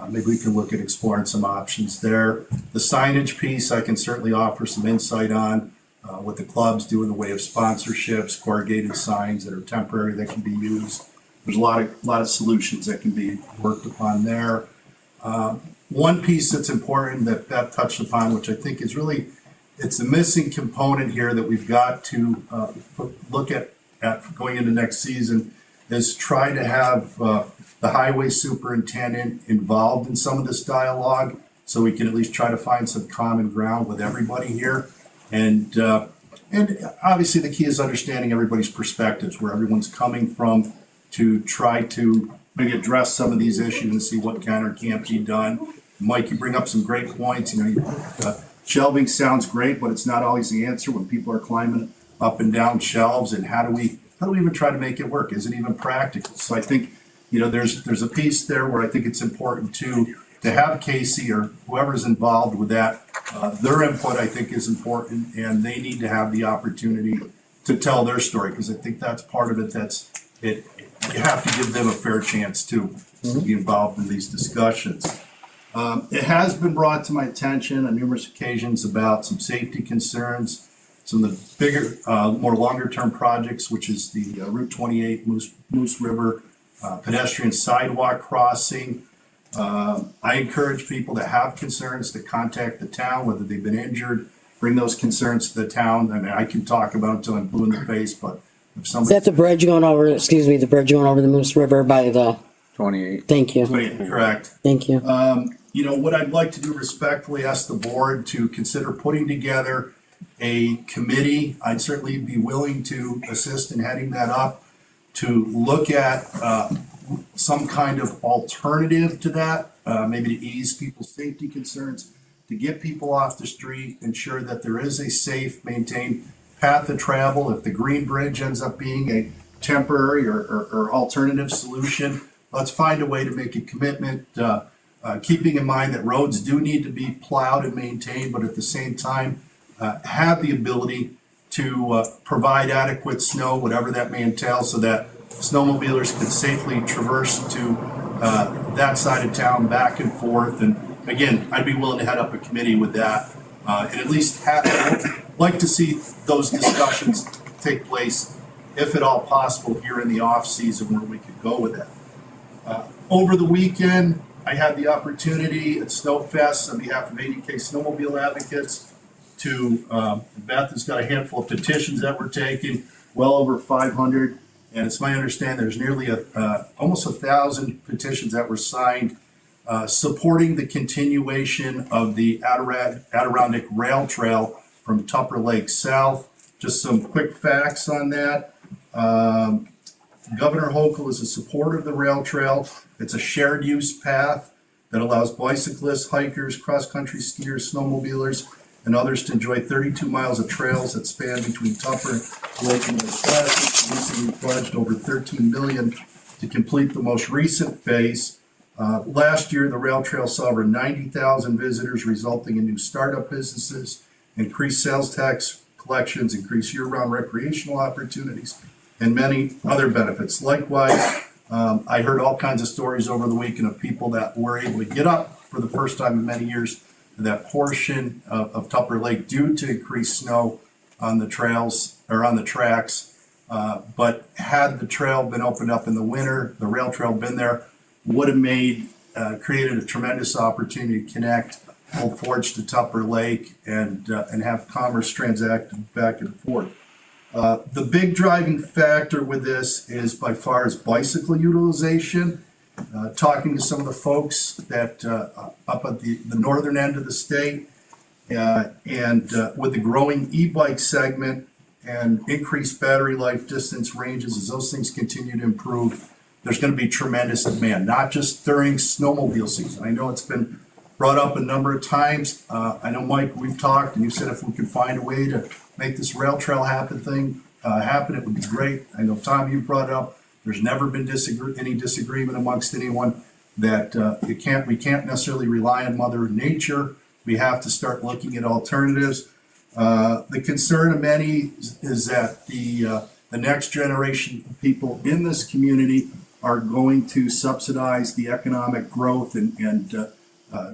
maybe we can look at exploring some options there. The signage piece, I can certainly offer some insight on what the clubs do in the way of sponsorships, corrugated signs that are temporary that can be used. There's a lot of solutions that can be worked upon there. One piece that's important that Beth touched upon, which I think is really, it's a missing component here that we've got to look at going into next season, is try to have the highway superintendent involved in some of this dialogue, so we can at least try to find some common ground with everybody here. And obviously the key is understanding everybody's perspectives, where everyone's coming from, to try to maybe address some of these issues and see what can or can't be done. Mike, you bring up some great points. Shelving sounds great, but it's not always the answer when people are climbing up and down shelves. And how do we even try to make it work? Is it even practical? So I think, there's a piece there where I think it's important to have Casey or whoever's involved with that. Their input, I think, is important, and they need to have the opportunity to tell their story, because I think that's part of it. You have to give them a fair chance to be involved in these discussions. It has been brought to my attention on numerous occasions about some safety concerns, some of the bigger, more longer-term projects, which is the Route 28 Moose River pedestrian sidewalk crossing. I encourage people that have concerns to contact the town, whether they've been injured, bring those concerns to the town. I mean, I can talk about it until I'm blue in the face, but if Is somebody. that the bridge going over, the bridge going over the Moose River by the, 28. thank you, Correct. thank you. What I'd like to do, respectfully ask the board to consider putting together a committee. I'd certainly be willing to assist in heading that up, to look at some kind of alternative to that, maybe to ease people's safety concerns, to get people off the street, ensure that there is a safe, maintained path of travel. If the Green Bridge ends up being a temporary or alternative solution, let's find a way to make a commitment, keeping in mind that roads do need to be plowed and maintained, but at the same time, have the ability to provide adequate snow, whatever that may entail, so that snowmobilers can safely traverse to that side of town, back and forth. And again, I'd be willing to head up a committee with that, and at least like to see those discussions take place, if at all possible, here in the off season, where we could go with that. Over the weekend, I had the opportunity at Snowfest on behalf of ADK Snowmobile Advocates to, Beth has got a handful of petitions that were taken, well over 500. And it's my understanding there's nearly almost 1,000 petitions that were signed supporting the continuation of the Adirondack Rail Trail from Tupper Lake south. Just some quick facts on that. Governor Hochul is a supporter of the rail trail. It's a shared use path that allows bicyclists, hikers, cross-country skiers, snowmobilers, and others to enjoy 32 miles of trails that span between Tupper Lake and Lake Placid. Recently pledged over $13 million to complete the most recent phase. Last year, the rail trail saw over 90,000 visitors, resulting in new startup businesses, increased sales tax collections, increased year-round recreational opportunities, and many other benefits. Likewise, I heard all kinds of stories over the weekend of people that were able to get up for the first time in many years to that portion of Tupper Lake due to increased snow on the trails or on the tracks. But had the trail been opened up in the winter, the rail trail been there, would have created a tremendous opportunity to connect Old Forge to Tupper Lake and have commerce transacted back and forth. The big driving factor with this is by far is bicycle utilization. Talking to some of the folks that up at the northern end of the state, and with the growing e-bike segment and increased battery life, distance, ranges, as those things continue to improve, there's going to be tremendous demand, not just during snowmobile season. I know it's been brought up a number of times. I know, Mike, we've talked, and you said if we could find a way to make this rail trail happen, it would be great. I know, Tom, you brought it up. There's never been any disagreement amongst anyone that we can't necessarily rely on Mother Nature. We have to start looking at alternatives. The concern of many is that the next generation of people in this community are going to subsidize the economic growth and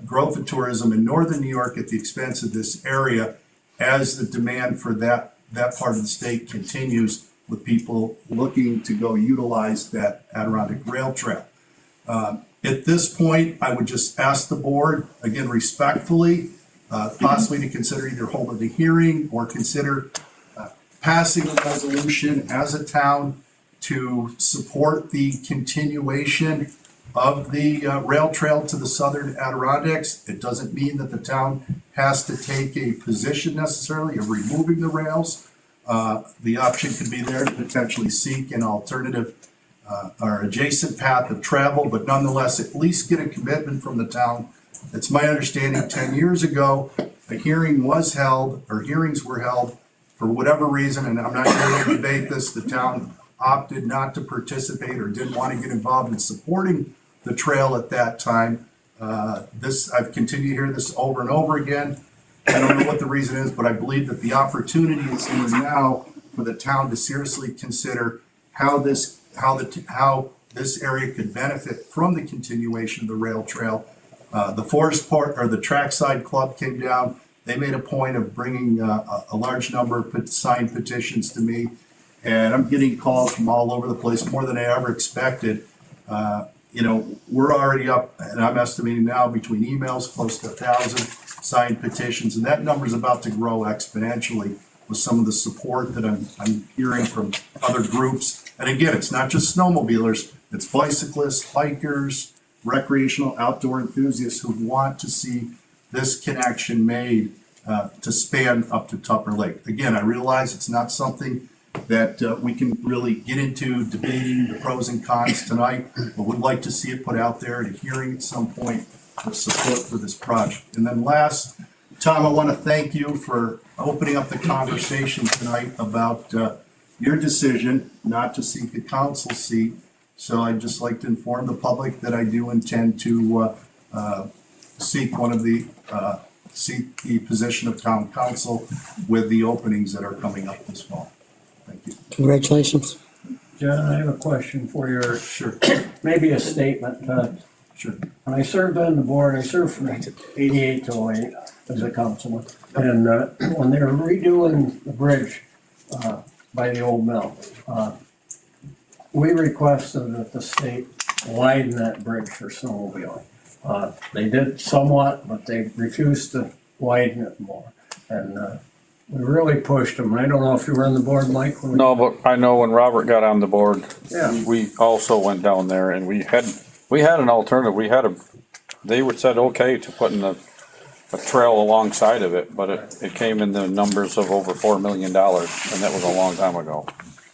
growth of tourism in northern New York at the expense of this area, as the demand for that part of the state continues, with people looking to go utilize that Adirondack Rail Trail. At this point, I would just ask the board, again, respectfully, possibly to consider either holding a hearing or consider passing a resolution as a town to support the continuation of the rail trail to the southern Adirondacks. It doesn't mean that the town has to take a position necessarily of removing the rails. The option could be there to potentially seek an alternative or adjacent path of travel, but nonetheless, at least get a commitment from the town. It's my understanding 10 years ago, a hearing was held, or hearings were held, for whatever reason, and I'm not here to debate this, the town opted not to participate or didn't want to get involved in supporting the trail at that time. I've continued to hear this over and over again. I don't know what the reason is, but I believe that the opportunity is here now for the town to seriously consider how this area could benefit from the continuation of the rail trail. The Forest Park, or the Trackside Club, came down. They made a point of bringing a large number of signed petitions to me, and I'm getting calls from all over the place, more than I ever expected. We're already up, and I'm estimating now between emails, close to 1,000 signed petitions, and that number is about to grow exponentially with some of the support that I'm hearing from other groups. And again, it's not just snowmobilers, it's bicyclists, hikers, recreational outdoor enthusiasts who want to see this connection made to span up to Tupper Lake. Again, I realize it's not something that we can really get into debating the pros and cons tonight, but would like to see it put out there at a hearing at some point for support for this project. And then last, Tom, I want to thank you for opening up the conversation tonight about your decision not to seek a council seat. So I'd just like to inform the public that I do intend to seek the position of town council with the openings that are coming up this fall. Thank you. Congratulations. John, I have a question for you, or Sure. maybe a statement. Sure. When I served on the board, I served from 88 to 08 as a councilman. And when they were redoing the bridge by the old mill, we requested that the state widen that bridge for snowmobiling. They did somewhat, but they refused to widen it more. And we really pushed them. I don't know if you were on the board, Mike. No, but I know when Robert got on the board, Yeah. we also went down there and we had an alternative. They said okay to putting a trail alongside of it, but it came in the numbers of over $4 million, and that was a long time ago.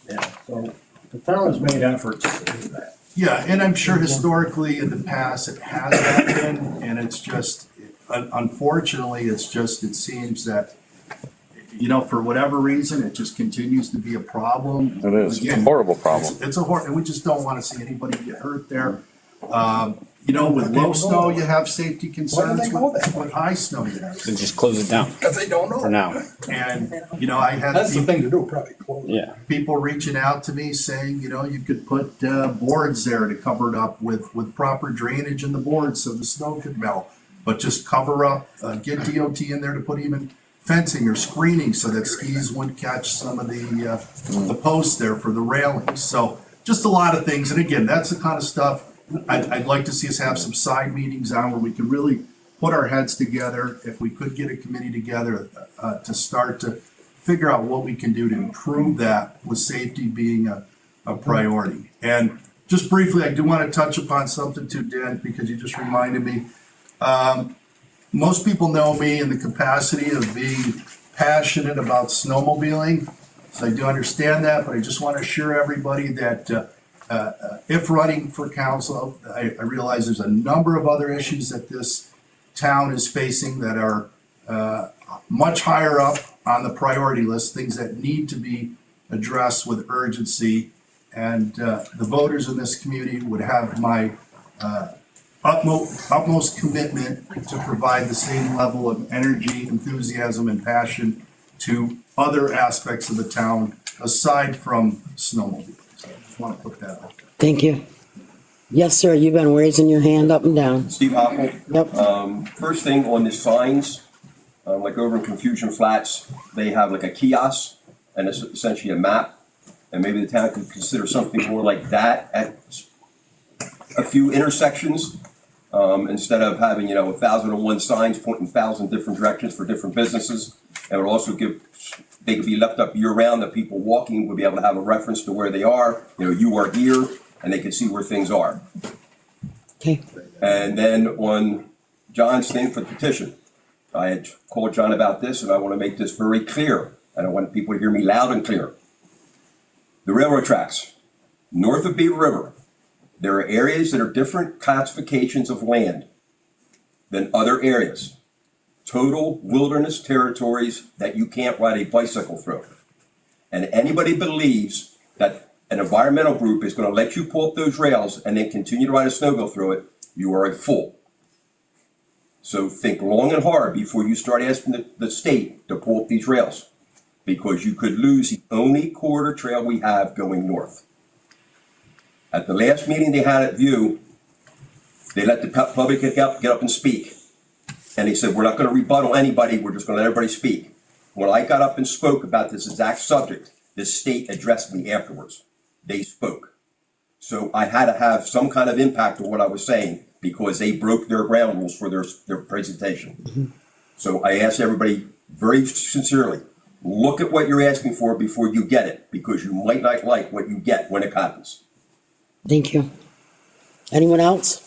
Yeah, so the town has made efforts to do that. Yeah, and I'm sure historically in the past it has happened, and it's just, unfortunately, it seems that, for whatever reason, it just continues to be a problem. It is. Again, It's a horrible problem. It's a and we just don't want to see anybody get hurt there. With low snow, you have safety concerns. With high snow, you have. Then just close it down Because they don't know. for now. And, I had. That's the thing to do, probably close it. Yeah. People reaching out to me saying, you could put boards there to cover it up with proper drainage in the boards so the snow could melt. But just cover up, get DOT in there to put even fencing or screening so that skis wouldn't catch some of the posts there for the railings. So just a lot of things. And again, that's the kind of stuff I'd like to see us have some side meetings on where we can really put our heads together. If we could get a committee together to start to figure out what we can do to improve that, with safety being a priority. And just briefly, I do want to touch upon something too, Dan, because you just reminded me. Most people know me in the capacity of being passionate about snowmobiling, so I do understand that, but I just want to assure everybody that if running for council, I realize there's a number of other issues that this town is facing that are much higher up on the priority list, things that need to be addressed with urgency. And the voters in this community would have my utmost commitment to provide the same level of energy, enthusiasm, and passion to other aspects of the town aside from snowmobiling. So I just want to put that out there. Thank you. Yes, sir, you've been raising your hand up and down. Steve Hoppel. Yep. First thing on the signs, like over in Confusion Flats, they have like a kiosk and it's essentially a map. And maybe the town could consider something more like that at a few intersections. Instead of having, 1,001 signs pointing 1,000 different directions for different businesses. It would also give they could be left up year round, that people walking would be able to have a reference to where they are. You know, you are here, and they can see where things are. Okay. And then on John's thing for the petition, I had called John about this, and I want to make this very clear, and I want people to hear me loud and clear. The railroad tracks, north of Beaver River, there are areas that are different classifications of land than other areas. Total wilderness territories that you can't ride a bicycle through. And anybody believes that an environmental group is going to let you pull up those rails and then continue to ride a snowmobile through it, you are a fool. So think long and hard before you start asking the state to pull up these rails, because you could lose the only corridor trail we have going north. At the last meeting they had at View, they let the public get up and speak. And they said, we're not going to rebuttal anybody, we're just going to let everybody speak. When I got up and spoke about this exact subject, the state addressed me afterwards. They spoke. So I had to have some kind of impact on what I was saying, because they broke their ground rules for their presentation. So I asked everybody very sincerely, look at what you're asking for before you get it, because you might not like what you get when it happens. Thank you. Anyone else?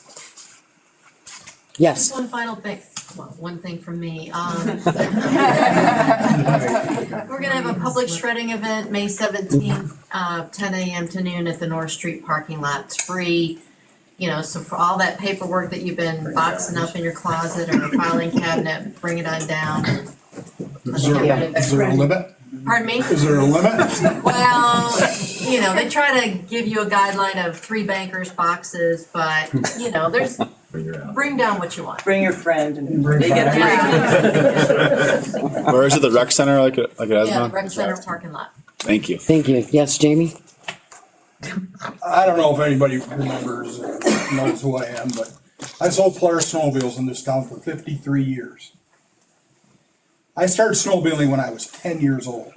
Yes. One final thing, well, one thing from me. We're gonna have a public shredding event, May 17th, 10 a.m. to noon at the North Street parking lot. It's free. You know, so for all that paperwork that you've been boxing up in your closet or filing cabinet, bring it on down. Is there a limit? Pardon me? Is there a limit? Well, you know, they try to give you a guideline of 3 bankers boxes, but, you know, there's, bring down what you want. Bring your friend and they get Where is it, the rec center like it has Yeah, one? rec center parking lot. Thank you. Thank you. Yes, Jamie? I don't know if anybody remembers or knows who I am, but I sold Polaris snowmobiles in this town for 53 years. I started snowmobiling when I was 10 years old.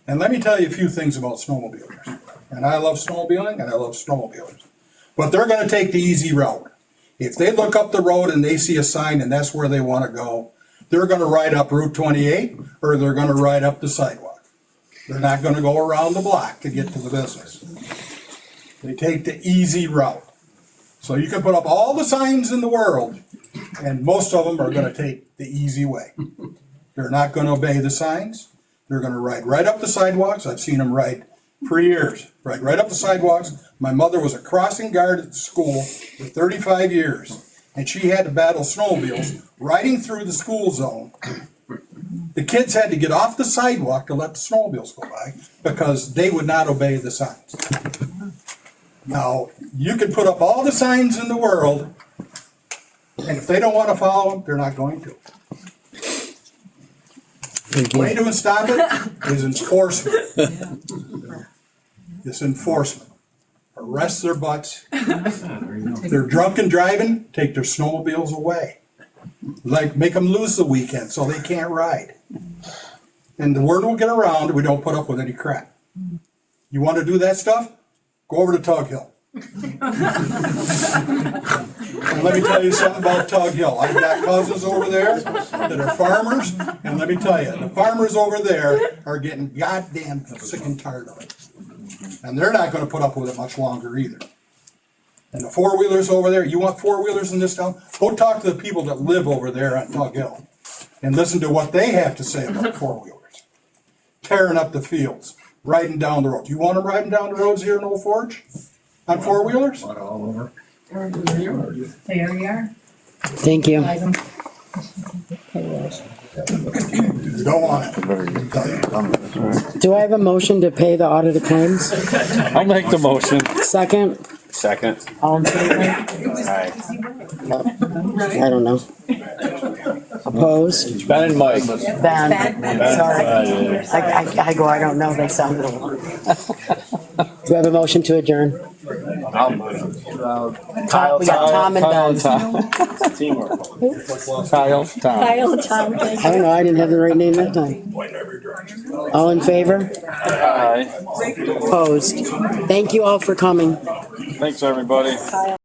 And let me tell you a few things about snowmobilers. And I love snowmobiling and I love snowmobilers. But they're going to take the easy route. If they look up the road and they see a sign and that's where they want to go, they're going to ride up Route 28 or they're going to ride up the sidewalk. They're not going to go around the block to get to the business. They take the easy route. So you can put up all the signs in the world, and most of them are going to take the easy way. They're not going to obey the signs. They're going to ride right up the sidewalks. I've seen them ride for years, ride right up the sidewalks. My mother was a crossing guard at the school for 35 years, and she had to battle snowmobiles riding through the school zone. The kids had to get off the sidewalk to let the snowmobiles go by because they would not obey the signs. Now, you can put up all the signs in the world, and if they don't want to follow them, they're not going to. The way to stop it is enforcement. It's enforcement. Arrest their butts. If they're drunk and driving, take their snowmobiles away. Like, make them lose the weekend so they can't ride. And the word will get around, we don't put up with any crap. You want to do that stuff? Go over to Tug Hill. And let me tell you something about Tug Hill. I've got cousins over there that are farmers, and let me tell you, the farmers over there are getting goddamn sick and tired of it. And they're not going to put up with it much longer either. And the four-wheelers over there, you want four-wheelers in this town? Go talk to the people that live over there on Tug Hill and listen to what they have to say about four-wheelers. Tearing up the fields, riding down the road. You want them riding down the roads here in Old Forge on four-wheelers? All over. There we are. Thank you. You don't want it. Do I have a motion to pay the audit of claims? I'll make the motion. Second? Second. All in favor? Aye. I don't know. Opposed? Ben and Mike. Ben, sorry. I go, I don't know, they sound little. Do I have a motion to adjourn? Kyle, We got Tom and Ben. Teamwork. Kyle, Tom. Kyle, Tom, thank I don't know, I didn't have the right name that time. All in favor? Aye. Opposed? Thank you all for coming. Thanks, everybody.